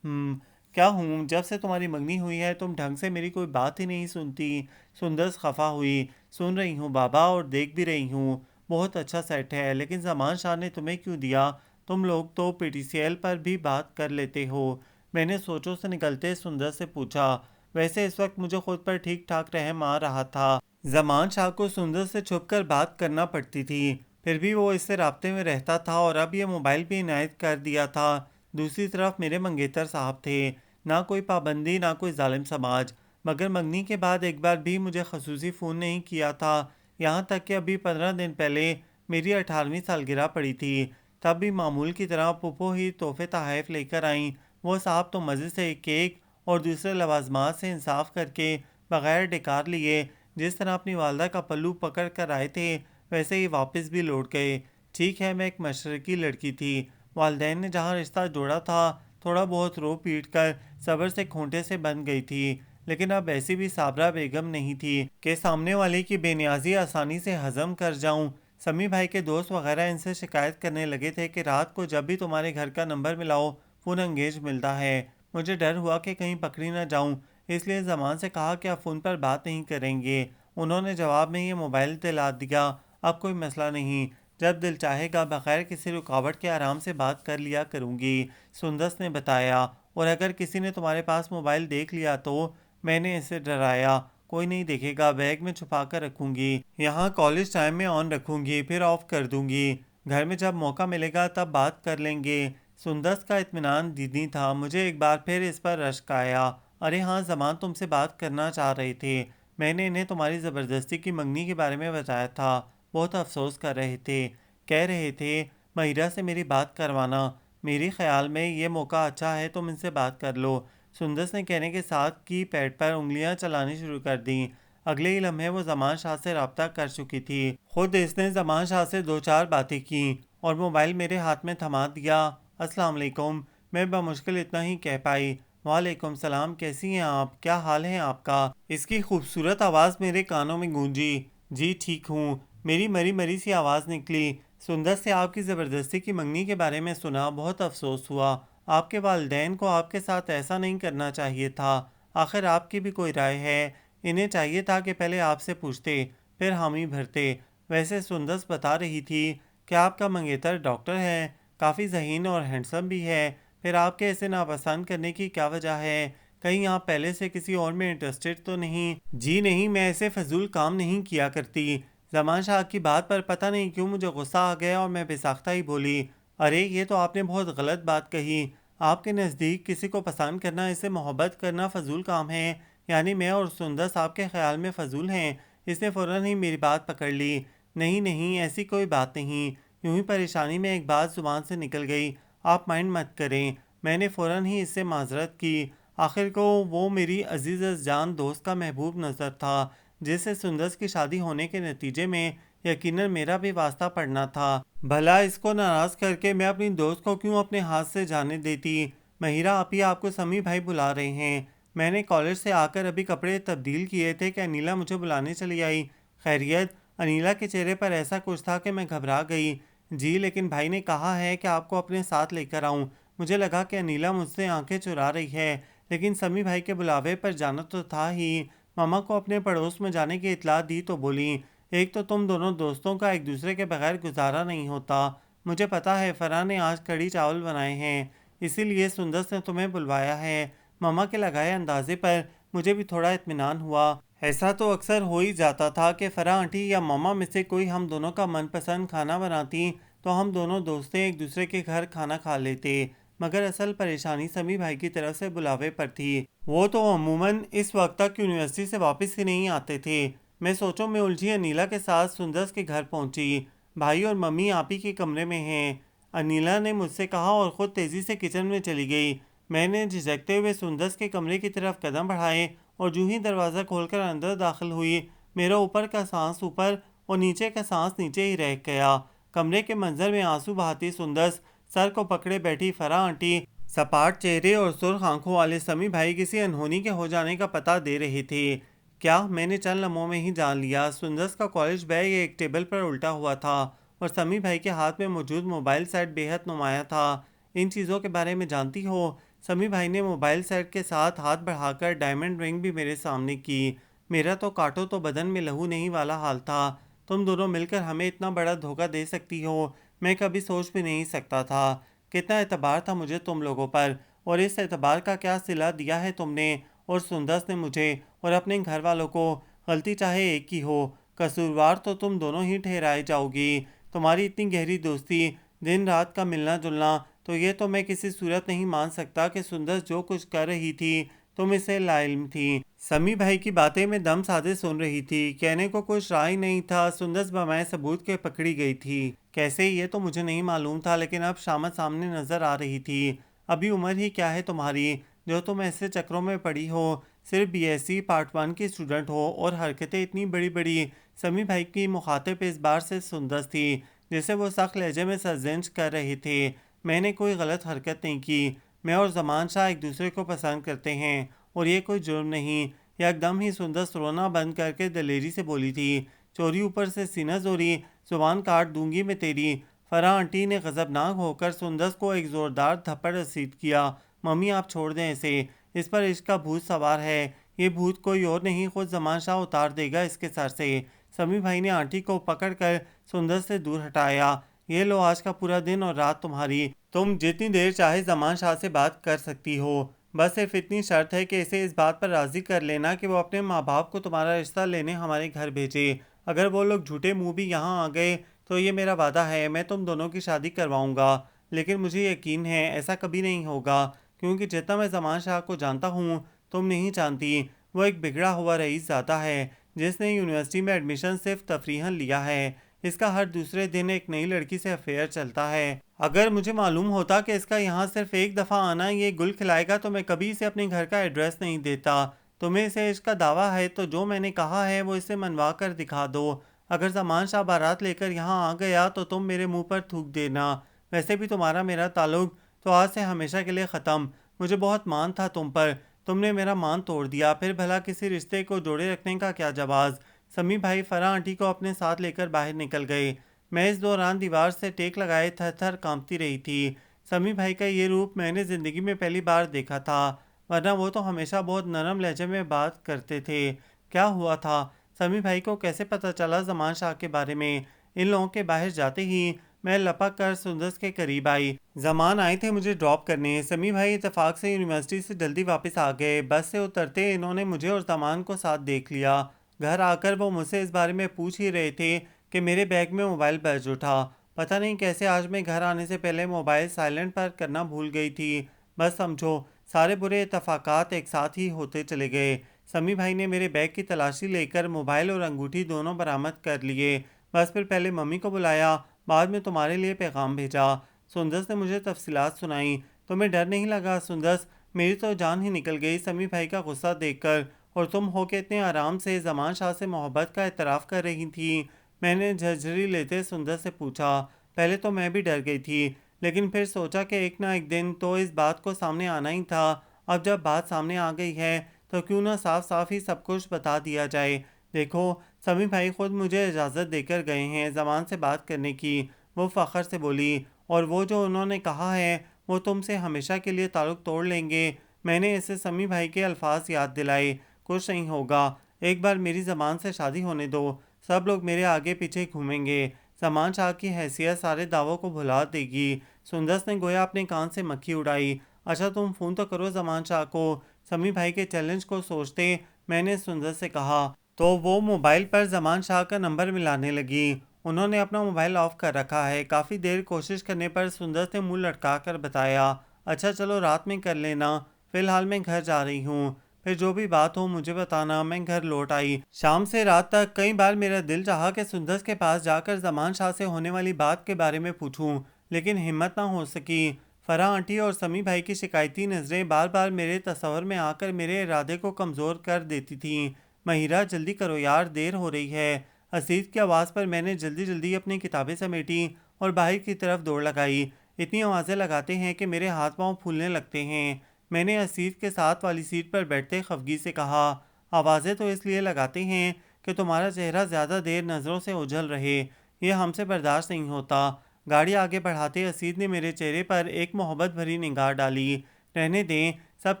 क्या हूँ? जब से तुम्हारी मंगनी हुई है तुम ढंग से मेरी कोई बात ही नहीं सुनती। सुंदस खफा हुई। सुन रही हूँ बाबा और देख भी रही हूँ। बहुत अच्छा सेट है, लेकिन जमान शाह ने तुम्हें क्यों दिया? तुम लोग तो पीटीसीएल पर भी बात कर लेते हो। मैंने सोचों से निकलते सुंदर से पूछा। वैसे इस वक्त मुझे खुद पर ठीक ठाक रहम आ रहा था। जमान शाह को सुंदर से छुपकर बात करना पड़ती थी, फिर भी वो इससे राब्ते में रहता था और अब ये मोबाइल भी इनायत कर दिया था। दूसरी तरफ मेरे मंगेतर साहब थे। ना कोई पाबंदी, ना कोई जालिम समाज। मगर मंगनी के बाद एक बार भी मुझे खसूसी फ़ोन नहीं किया था। यहाँ तक कि अभी 15 दिन पहले मेरी 18वीं सालगिरह पड़ी थी। तब भी मामूल की तरह पुप्पो ही तोहफे तोहफ़ लेकर आईं। वो साहब तो मज़े से एक केक और दूसरे लवाजमात से इंसाफ करके बग़ैर डिकार लिए जिस तरह अपनी वालदा का पल्लू पकड़ कर आए थे, वैसे ही वापस भी लौट गए। ठीक है, मैं एक मशरकी लड़की थी। वालदैन ने जहाँ रिश्ता जोड़ा था, थोड़ा बहुत रो पीट कर सब्र से खूंटे से बंध गई थी। लेकिन अब ऐसी भी साबरा बेगम नहीं थी कि सामने वाले की बेनियाजी आसानी से हजम कर जाऊं। समी भाई के दोस्त वगैरह इनसे शिकायत करने लगे थे कि रात को जब भी तुम्हारे घर का नंबर मिलाओ फ़ोन एंगेज मिलता है। मुझे डर हुआ कि कहीं पकड़ी ना जाऊं, इसलिए जमान से कहा कि आप फ़ोन पर बात नहीं करेंगे। उन्होंने जवाब में ये मोबाइल दिला दिया। अब कोई मसला नहीं, जब दिल चाहेगा बगैर किसी रुकावट के आराम से बात कर लिया करूँगी, सुंदस ने बताया। और अगर किसी ने तुम्हारे पास मोबाइल देख लिया तो? मैंने इसे डराया। कोई नहीं देखेगा, बैग में छुपा कर रखूँगी। यहाँ कॉलेज टाइम में ऑन रखूँगी, फिर ऑफ कर दूँगी। घर में जब मौका मिलेगा तब बात कर लेंगे। सुंदस का इत्मीनान दीदी था। मुझे एक बार फिर इस पर रश्क आया। अरे हाँ, जमान तुमसे बात करना चाह रहे थे। मैंने इन्हें तुम्हारी ज़बरदस्ती की मंगनी के बारे में बताया था। बहुत अफसोस कर रहे थे। कह रहे थे महिरा से मेरी बात करवाना। मेरे ख्याल में ये मौका अच्छा है, तुम इनसे बात कर लो। सुंदस ने कहने के साथ की पैड पर उंगलियां चलानी शुरू कर दी। अगले ही लम्हे वो जमान शाह से रब्ता कर चुकी थी। खुद इसने जमान शाह से दो चार बातें की और मोबाइल मेरे हाथ में थमा दिया। अस्सलाम वालेकुम, मैं बमुश्किल इतना ही कह पाई। वालेकुम सलाम, कैसी हैं आप? क्या हाल है आपका? इसकी खूबसूरत आवाज़ मेरे कानों में गूंजी। जी ठीक हूँ। मेरी मरी मरी सी आवाज़ निकली। सुंदर से आपकी ज़बरदस्ती की मंगनी के बारे में सुना, बहुत अफसोस हुआ। आपके वालिदैन को आपके साथ ऐसा नहीं करना चाहिए था। आखिर आपकी भी कोई राय है। इन्हें चाहिए था कि पहले आपसे पूछते, फिर हामी भरते। वैसे सुंदर बता रही थी कि आपका मंगेतर डॉक्टर है, काफ़ी ज़हीन और हैंडसम भी है। फिर आपके ऐसे नापसंद करने की क्या वजह है? कहीं आप पहले से किसी और में इंटरेस्टेड तो नहीं? जी नहीं, मैं ऐसे फजूल काम नहीं किया करती। जमान शाह की बात पर पता नहीं क्यों मुझे गुस्सा आ गया और मैं बेसाख्ता ही बोली, अरे ये तो आपने बहुत गलत बात कही। आपके नज़दीक किसी को पसंद करना, इससे मोहब्बत करना फजूल काम है। यानी मैं और सुंदस आपके ख्याल में फजूल हैं? इसने फ़ौरन ही मेरी बात पकड़ ली। नहीं नहीं, ऐसी कोई बात नहीं। यूं ही परेशानी में एक बात जुबान से निकल गई। आप माइंड मत करें। मैंने फ़ौरन ही इससे माजरत की। आखिर को वो मेरी अजीज़ जान दोस्त का महबूब नज़र था, जिससे सुंदर की शादी होने के नतीजे में यकीनन मेरा भी वास्ता पड़ना था। भला इसको नाराज़ करके मैं अपनी दोस्त को क्यों अपने हाथ से जाने देती। महिरा आपी, आपको समी भाई बुला रहे हैं। मैंने कॉलेज से आकर अभी कपड़े तब्दील किए थे कि अनीला मुझे बुलाने चली आई। खैरियत? अनीला के चेहरे पर ऐसा कुछ था कि मैं घबरा गई। जी लेकिन भाई ने कहा है कि आपको अपने साथ लेकर आऊं। मुझे लगा कि अनीला मुझसे आंखें चुरा रही है, लेकिन समी भाई के बुलावे पर जाना तो था ही। मामा को अपने पड़ोस में जाने की इतला दी तो बोली, एक तो तुम दोनों दोस्तों का एक दूसरे के बगैर गुजारा नहीं होता। मुझे पता है फरहान ने आज कड़ी चावल बनाए हैं, इसीलिए सुंदर ने तुम्हें बुलवाया है। मामा के लगाए अंदाजे पर मुझे भी थोड़ा इत्मीनान हुआ। ऐसा तो अक्सर हो ही जाता था कि फरहा आंटी या मामा में से कोई हम दोनों का मनपसंद खाना बनाती तो हम दोनों दोस्तें एक दूसरे के घर खाना खा लेते। मगर असल परेशानी समी भाई की तरफ से बुलावे पर थी। वो तो अमूमन इस वक्त तक यूनिवर्सिटी से वापस ही नहीं आते थे। मैं सोचो में उलझी अनीला के साथ सुंदर के घर पहुंची। भाई और मम्मी आप ही के कमरे में हैं। अनीला ने मुझसे कहा और ख़ुद तेज़ी से किचन में चली गई। मैंने झिझकते हुए सुंदर के कमरे की तरफ कदम बढ़ाए और जूं ही दरवाज़ा खोलकर अंदर दाखिल हुई, मेरा ऊपर का सांस ऊपर और नीचे का सांस नीचे ही रह गया। कमरे के मंजर में आंसू बहाती सुंदर, सर को पकड़े बैठी फरहा आंटी, सपाट चेहरे और सुर्ख आंखों वाले समी भाई किसी अनहोनी के हो जाने का पता दे रहे थे। क्या मैंने चंद लम्हों में ही जान लिया। सुंदर का कॉलेज बैग एक टेबल पर उल्टा हुआ था और समी भाई के हाथ में मौजूद मोबाइल सेट बेहद नुमाया था। इन चीज़ों के बारे में जानती हो? समी भाई ने मोबाइल सेट के साथ हाथ बढ़ाकर डायमंड रिंग भी मेरे सामने की। मेरा तो काटो तो बदन में लहू नहीं वाला हाल था। तुम दोनों मिलकर हमें इतना बड़ा धोखा दे सकती हो, मैं कभी सोच भी नहीं सकता था। कितना एतबार था मुझे तुम लोगों पर, और इस एतबार का क्या सिला दिया है तुमने और सुंदर ने मुझे और अपने घर वालों को। गलती चाहे एक ही हो, कसूरवार तो तुम दोनों ही ठहराई जाओगी। तुम्हारी इतनी गहरी दोस्ती, दिन रात का मिलना जुलना, तो ये तो मैं किसी सूरत नहीं मान सकता कि सुंदर जो कुछ कर रही थी तुम इसे लाइल्म थी। समी भाई की बातें में दम साधे सुन रही थी। कहने को कुछ राय नहीं था। सुंदर बमाए सबूत के पकड़ी गई थी। कैसे ये तो मुझे नहीं मालूम था, लेकिन अब शामत सामने नजर आ रही थी। अभी उम्र ही क्या है तुम्हारी जो तुम ऐसे चक्रों में पड़ी हो। सिर्फ बीएससी पार्ट 1 की स्टूडेंट हो और हरकतें इतनी बड़ी बड़ी। समी भाई की मुखातिब इस बार से सुंदर थी, जिसे वो सख्त लहजे में सरजंश कर रहे थे। मैंने कोई गलत हरकत नहीं की। मैं और जमान शाह एक दूसरे को पसंद करते हैं और ये कोई जुर्म नहीं। एकदम ही सुंदर रोना बंद करके दलेरी से बोली थी, चोरी ऊपर से सीना जोरी, जुबान काट दूंगी मैं तेरी। फरहा आंटी ने गजबनाक होकर सुंदर को एक जोरदार थप्पड़ रसीद किया। मम्मी आप छोड़ दें इसे, इस पर इश्क का भूत सवार है। ये भूत कोई और नहीं, खुद जमान शाह उतार देगा इसके सर से। समी भाई ने आंटी को पकड़कर सुंदर से दूर हटाया। ये लो आज का पूरा दिन और रात तुम्हारी। तुम जितनी देर चाहे जमान शाह से बात कर सकती हो। बस सिर्फ इतनी शर्त है कि इसे इस बात पर राजी कर लेना कि वो अपने माँ बाप को तुम्हारा रिश्ता लेने हमारे घर भेजे। अगर वो लोग झूठे मुंह भी यहाँ आ गए तो ये मेरा वादा है, मैं तुम दोनों की शादी करवाऊंगा। लेकिन मुझे यकीन है ऐसा कभी नहीं होगा, क्योंकि जितना मैं जमान शाह को जानता हूँ तुम नहीं जानती। वो एक बिगड़ा हुआ रईस ज़ादा है, जिसने यूनिवर्सिटी में एडमिशन सिर्फ तफरीहन लिया है। इसका हर दूसरे दिन एक नई लड़की से अफेयर चलता है। अगर मुझे मालूम होता कि इसका यहाँ सिर्फ एक दफ़ा आना ये गुल खिलाएगा तो मैं कभी इसे अपने घर का एड्रेस नहीं देता। तुम्हें इसे इसका दावा है तो जो मैंने कहा है वो इसे मनवा कर दिखा दो। अगर जमान शाह बारात लेकर यहाँ आ गया तो तुम मेरे मुंह पर थूक देना। वैसे भी तुम्हारा मेरा ताल्लुक तो आज से हमेशा के लिए ख़त्म। मुझे बहुत मान था तुम पर, तुमने मेरा मान तोड़ दिया। फिर भला किसी रिश्ते को जोड़े रखने का क्या जवाब। समी भाई फराह आंटी को अपने साथ लेकर बाहर निकल गए। मैं इस दौरान दीवार से टेक लगाए थर थर कांपती रही थी। समी भाई का ये रूप मैंने ज़िंदगी में पहली बार देखा था, वरना वो तो हमेशा बहुत नरम लहजे में बात करते थे। क्या हुआ था? समी भाई को कैसे पता चला ज़मान शाह के बारे में? इन लोगों के बाहर जाते ही मैं लपक कर सुंदस के करीब आई। जमान आए थे मुझे ड्रॉप करने। समी भाई इत्तेफाक से यूनिवर्सिटी से जल्दी वापस आ गए। बस से उतरते इन्होंने मुझे और जमान को साथ देख लिया। घर आकर वो मुझसे इस बारे में पूछ ही रहे थे कि मेरे बैग में मोबाइल बज उठा। पता नहीं कैसे आज मैं घर आने से पहले मोबाइल साइलेंट पर करना भूल गई थी। बस समझो, सारे बुरे इत्तेफाकात एक साथ ही होते चले गए। समी भाई ने मेरे बैग की तलाशी लेकर मोबाइल और अंगूठी दोनों बरामद कर लिए। बस फिर पहले मम्मी को बुलाया, बाद में तुम्हारे लिए पैगाम भेजा। सुंदस ने मुझे तफसीलात सुनाई। तुम्हें डर नहीं लगा सुंदस? मेरी तो जान ही निकल गई समी भाई का गुस्सा देखकर। और तुम हो के इतने आराम से जमान शाह से मोहब्बत का एतराफ़ कर रही थी। मैंने झरझरी लेते सुंदस से पूछा। पहले तो मैं भी डर गई थी, लेकिन फिर सोचा कि एक ना एक दिन तो इस बात को सामने आना ही था। अब जब बात सामने आ गई है तो क्यों ना साफ साफ ही सब कुछ बता दिया जाए। देखो, समी भाई खुद मुझे इजाज़त देकर गए हैं ज़मान से बात करने की। वो फ़ख्र से बोली। और वो जो उन्होंने कहा है वो तुमसे हमेशा के लिए ताल्लुक़ तोड़ लेंगे। मैंने इसे समी भाई के अल्फाज याद दिलाए। कुछ नहीं होगा, एक बार मेरी ज़बान से शादी होने दो, सब लोग मेरे आगे पीछे घूमेंगे। ज़मान शाह की हैसियत सारे दावों को भुला देगी। सुंदस ने गोया अपने कान से मक्खी उड़ाई। अच्छा तुम फ़ोन तो करो ज़मान शाह को। समी भाई के चैलेंज को सोचते मैंने सुंदस से कहा। तो वो मोबाइल पर ज़मान शाह का नंबर मिलाने लगी। उन्होंने अपना मोबाइल ऑफ कर रखा है। काफ़ी देर कोशिश करने पर सुंदस ने मुंह लटका कर बताया, अच्छा चलो रात में कर लेना, फ़िलहाल मैं घर जा रही हूँ। फिर जो भी बात हो मुझे बताना। मैं घर लौट आई। शाम से रात तक कई बार मेरा दिल चाहा कि सुंदस के पास जाकर ज़मान शाह से होने वाली बात के बारे में पूछूं, लेकिन हिम्मत ना हो सकी। फराह आंटी और समी भाई की शिकायती नज़रें बार बार मेरे तस्वर में आकर मेरे इरादे को कमज़ोर कर देती थीं। महिरा जल्दी करो यार, देर हो रही है। असीस की आवाज़ पर मैंने जल्दी जल्दी अपनी किताबें समेटी और बाहर की तरफ दौड़ लगाई। इतनी आवाज़ें लगाते हैं कि मेरे हाथ पाँव फूलने लगते हैं। मैंने असीस के साथ वाली सीट पर बैठते खफगी से कहा, आवाज़ें तो इसलिए लगाते हैं कि तुम्हारा चेहरा ज़्यादा देर नज़रों से उजल रहे। यह हमसे बर्दाश्त नहीं होता। गाड़ी आगे बढ़ाते असीस ने मेरे चेहरे पर एक मोहब्बत भरी निगाह डाली। रहने दें, सब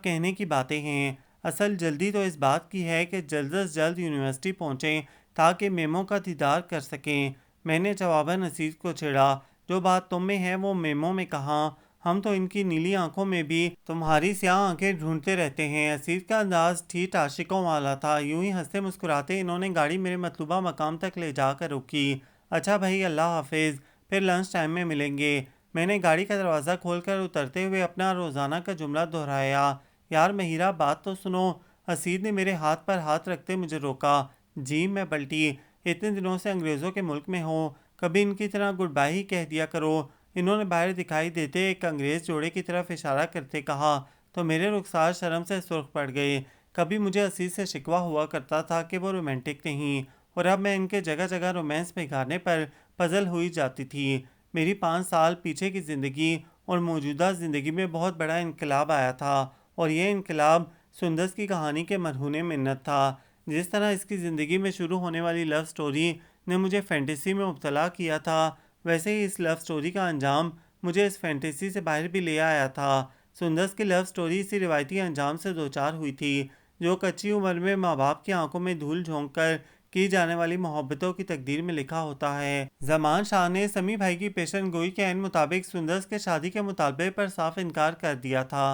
कहने की बातें हैं। असल जल्दी तो इस बात की है कि जल्द अज जल्द यूनिवर्सिटी पहुँचें ताकि मेमो का दीदार कर सकें। मैंने जवाबन असीस को छेड़ा, जो बात तुम में है वो मेमो में कहाँ? हम तो इनकी नीली आंखों में भी तुम्हारी स्याह आंखें ढूंढते रहते हैं। असीस का अंदाज ठीक आशिकों वाला था। यूं ही हंसते मुस्कुराते इन्होंने गाड़ी मेरे मतलूबा मकाम तक ले जाकर रोकी। अच्छा भाई, अल्लाह हाफिज़, फिर लंच टाइम में मिलेंगे। मैंने गाड़ी का दरवाज़ा खोलकर उतरते हुए अपना रोज़ाना का जुमला दोहराया। यार महिरा, बात तो सुनो। हसीद ने मेरे हाथ पर हाथ रखते मुझे रोका। जी, मैं पलटी। इतने दिनों से अंग्रेज़ों के मुल्क में हो, कभी इनकी तरह गुड बाय ही कह दिया करो। इन्होंने बाहर दिखाई देते एक अंग्रेज़ जोड़े की तरफ इशारा करते कहा, तो मेरे रुखसार शर्म से सुर्ख पड़ गए। कभी मुझे असीस से शिकवा हुआ करता था कि वो रोमांटिक नहीं, और अब मैं इनके जगह जगह रोमांस बिगाड़ने पर पजल हुई जाती थी। मेरी 5 साल पीछे की ज़िंदगी और मौजूदा ज़िंदगी में बहुत बड़ा इनकलाब आया था, और यह इनकलाब सुंदस की कहानी के मरहूने मिन्नत था। जिस तरह इसकी ज़िंदगी में शुरू होने वाली लव स्टोरी ने मुझे फैंटेसी में मुब्तला किया था, वैसे ही इस लव स्टोरी का अंजाम मुझे इस फैंटेसी से बाहर भी ले आया था। सुंदस की लव स्टोरी इसी रिवायती अंजाम से दो चार हुई थी, जो कच्ची उम्र में माँ बाप की आंखों में धूल झोंक कर की जाने वाली मोहब्बतों की तकदीर में लिखा होता है। जमान शाह ने समी भाई की पेशन गोई के ऐन मुताबिक सुंदस के शादी के मुतालबे पर साफ इनकार कर दिया था।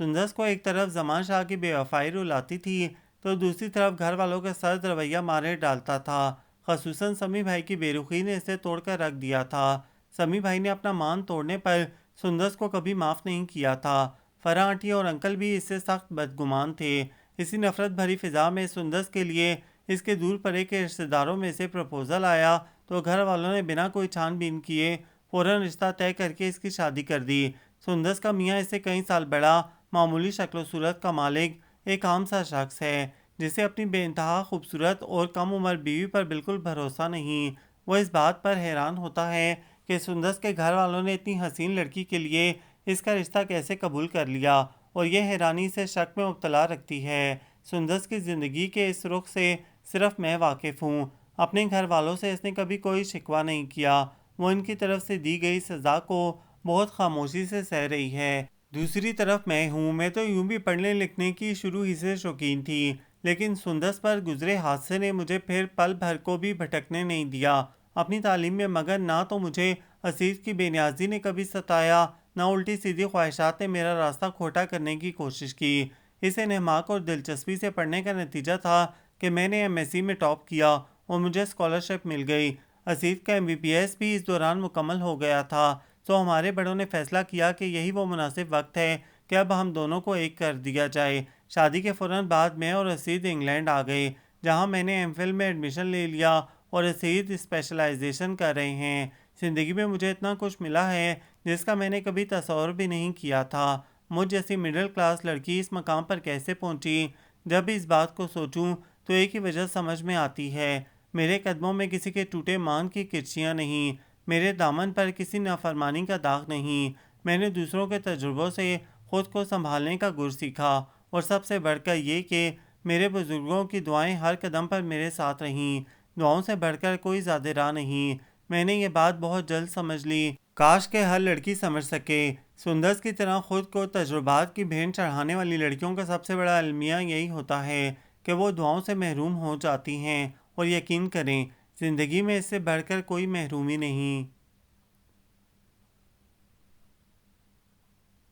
सुंदस को एक तरफ जमान शाह की बेवफाई रुलाती थी, तो दूसरी तरफ घर वालों का सर्द रवैया मारे डालता था। खसूसन समी भाई की बेरुखी ने इसे तोड़कर रख दिया था। समी भाई ने अपना मान तोड़ने पर सुंदस को कभी माफ़ नहीं किया था। फराह आंटी और अंकल भी इससे सख्त बदगुमान थे। इसी नफरत भरी फिजा में सुंदस के लिए इसके दूर परे के रिश्तेदारों में से प्रपोज़ल आया, तो घर वालों ने बिना कोई छानबीन किए फ़ौरन रिश्ता तय करके इसकी शादी कर दी। सुंदस का मियाँ इससे कई साल बड़ा, मामूली शक्ल सूरत का मालिक, एक आम सा शख्स है जिसे अपनी बेइंतहा खूबसूरत और कम उम्र बीवी पर बिल्कुल भरोसा नहीं। वो इस बात पर हैरान होता है कि सुंदस के घर वालों ने इतनी हसीन लड़की के लिए इसका रिश्ता कैसे कबूल कर लिया, और यह हैरानी से शक में मुब्तला रखती है। सुंदस की ज़िंदगी के इस रुख से सिर्फ मैं वाकिफ़ हूँ। अपने घर वालों से इसने कभी कोई शिकवा नहीं किया। वो इनकी तरफ से दी गई सज़ा को बहुत खामोशी से सह रही है। दूसरी तरफ मैं तो यूं भी पढ़ने लिखने की शुरू ही से शौकीन थी, लेकिन सुंदस पर गुजरे हादसे ने मुझे फिर पल भर को भी भटकने नहीं दिया। अपनी तालीम में मगन ना तो मुझे असीस की बेनियाजी ने कभी सताया, ना उल्टी सीधी ख्वाहिशात ने मेरा रास्ता खोटा करने की कोशिश की। इस इन्हमाक और दिलचस्पी से पढ़ने का नतीजा था कि मैंने एमएससी में टॉप किया और मुझे स्कॉलरशिप मिल गई। असीस का एमबीबीएस भी इस दौरान मुकम्मल हो गया था। तो हमारे बड़ों ने फैसला किया कि यही वो मुनासिब वक्त है कि अब हम दोनों को एक कर दिया जाए। शादी के फ़ौरन बाद मैं और रसीद इंग्लैंड आ गए, जहां मैंने एमफिल में एडमिशन ले लिया और रसीद स्पेशलाइजेशन कर रहे हैं। ज़िंदगी में मुझे इतना कुछ मिला है जिसका मैंने कभी तसव्वुर भी नहीं किया था। मुझ जैसी मिडिल क्लास लड़की इस मकाम पर कैसे पहुंची? जब इस बात को सोचूं तो एक ही वजह समझ में आती है। मेरे कदमों में किसी के टूटे मान की किरचियाँ नहीं, मेरे दामन पर किसी नाफरमानी का दाग नहीं। मैंने दूसरों के तजुर्बों से खुद को संभालने का गुर सीखा, और सबसे बढ़कर ये कि मेरे बुजुर्गों की दुआएं हर कदम पर मेरे साथ रहीं। दुआओं से बढ़कर कोई ज़्यादा राह नहीं। मैंने ये बात बहुत जल्द समझ ली। काश के हर लड़की समझ सके। सुंदस की तरह खुद को तजुर्बात की भेंट चढ़ाने वाली लड़कियों का सबसे बड़ा अलमिया यही होता है कि वो दुआओं से महरूम हो जाती हैं, और यकीन करें, ज़िंदगी में इससे बढ़कर कोई महरूमी नहीं।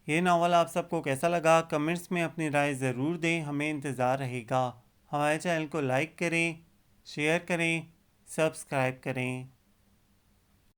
ये नावल आप सबको कैसा लगा कमेंट्स में अपनी राय ज़रूर दें, हमें इंतज़ार रहेगा। हमारे चैनल को लाइक करें, शेयर करें, सब्सक्राइब करें।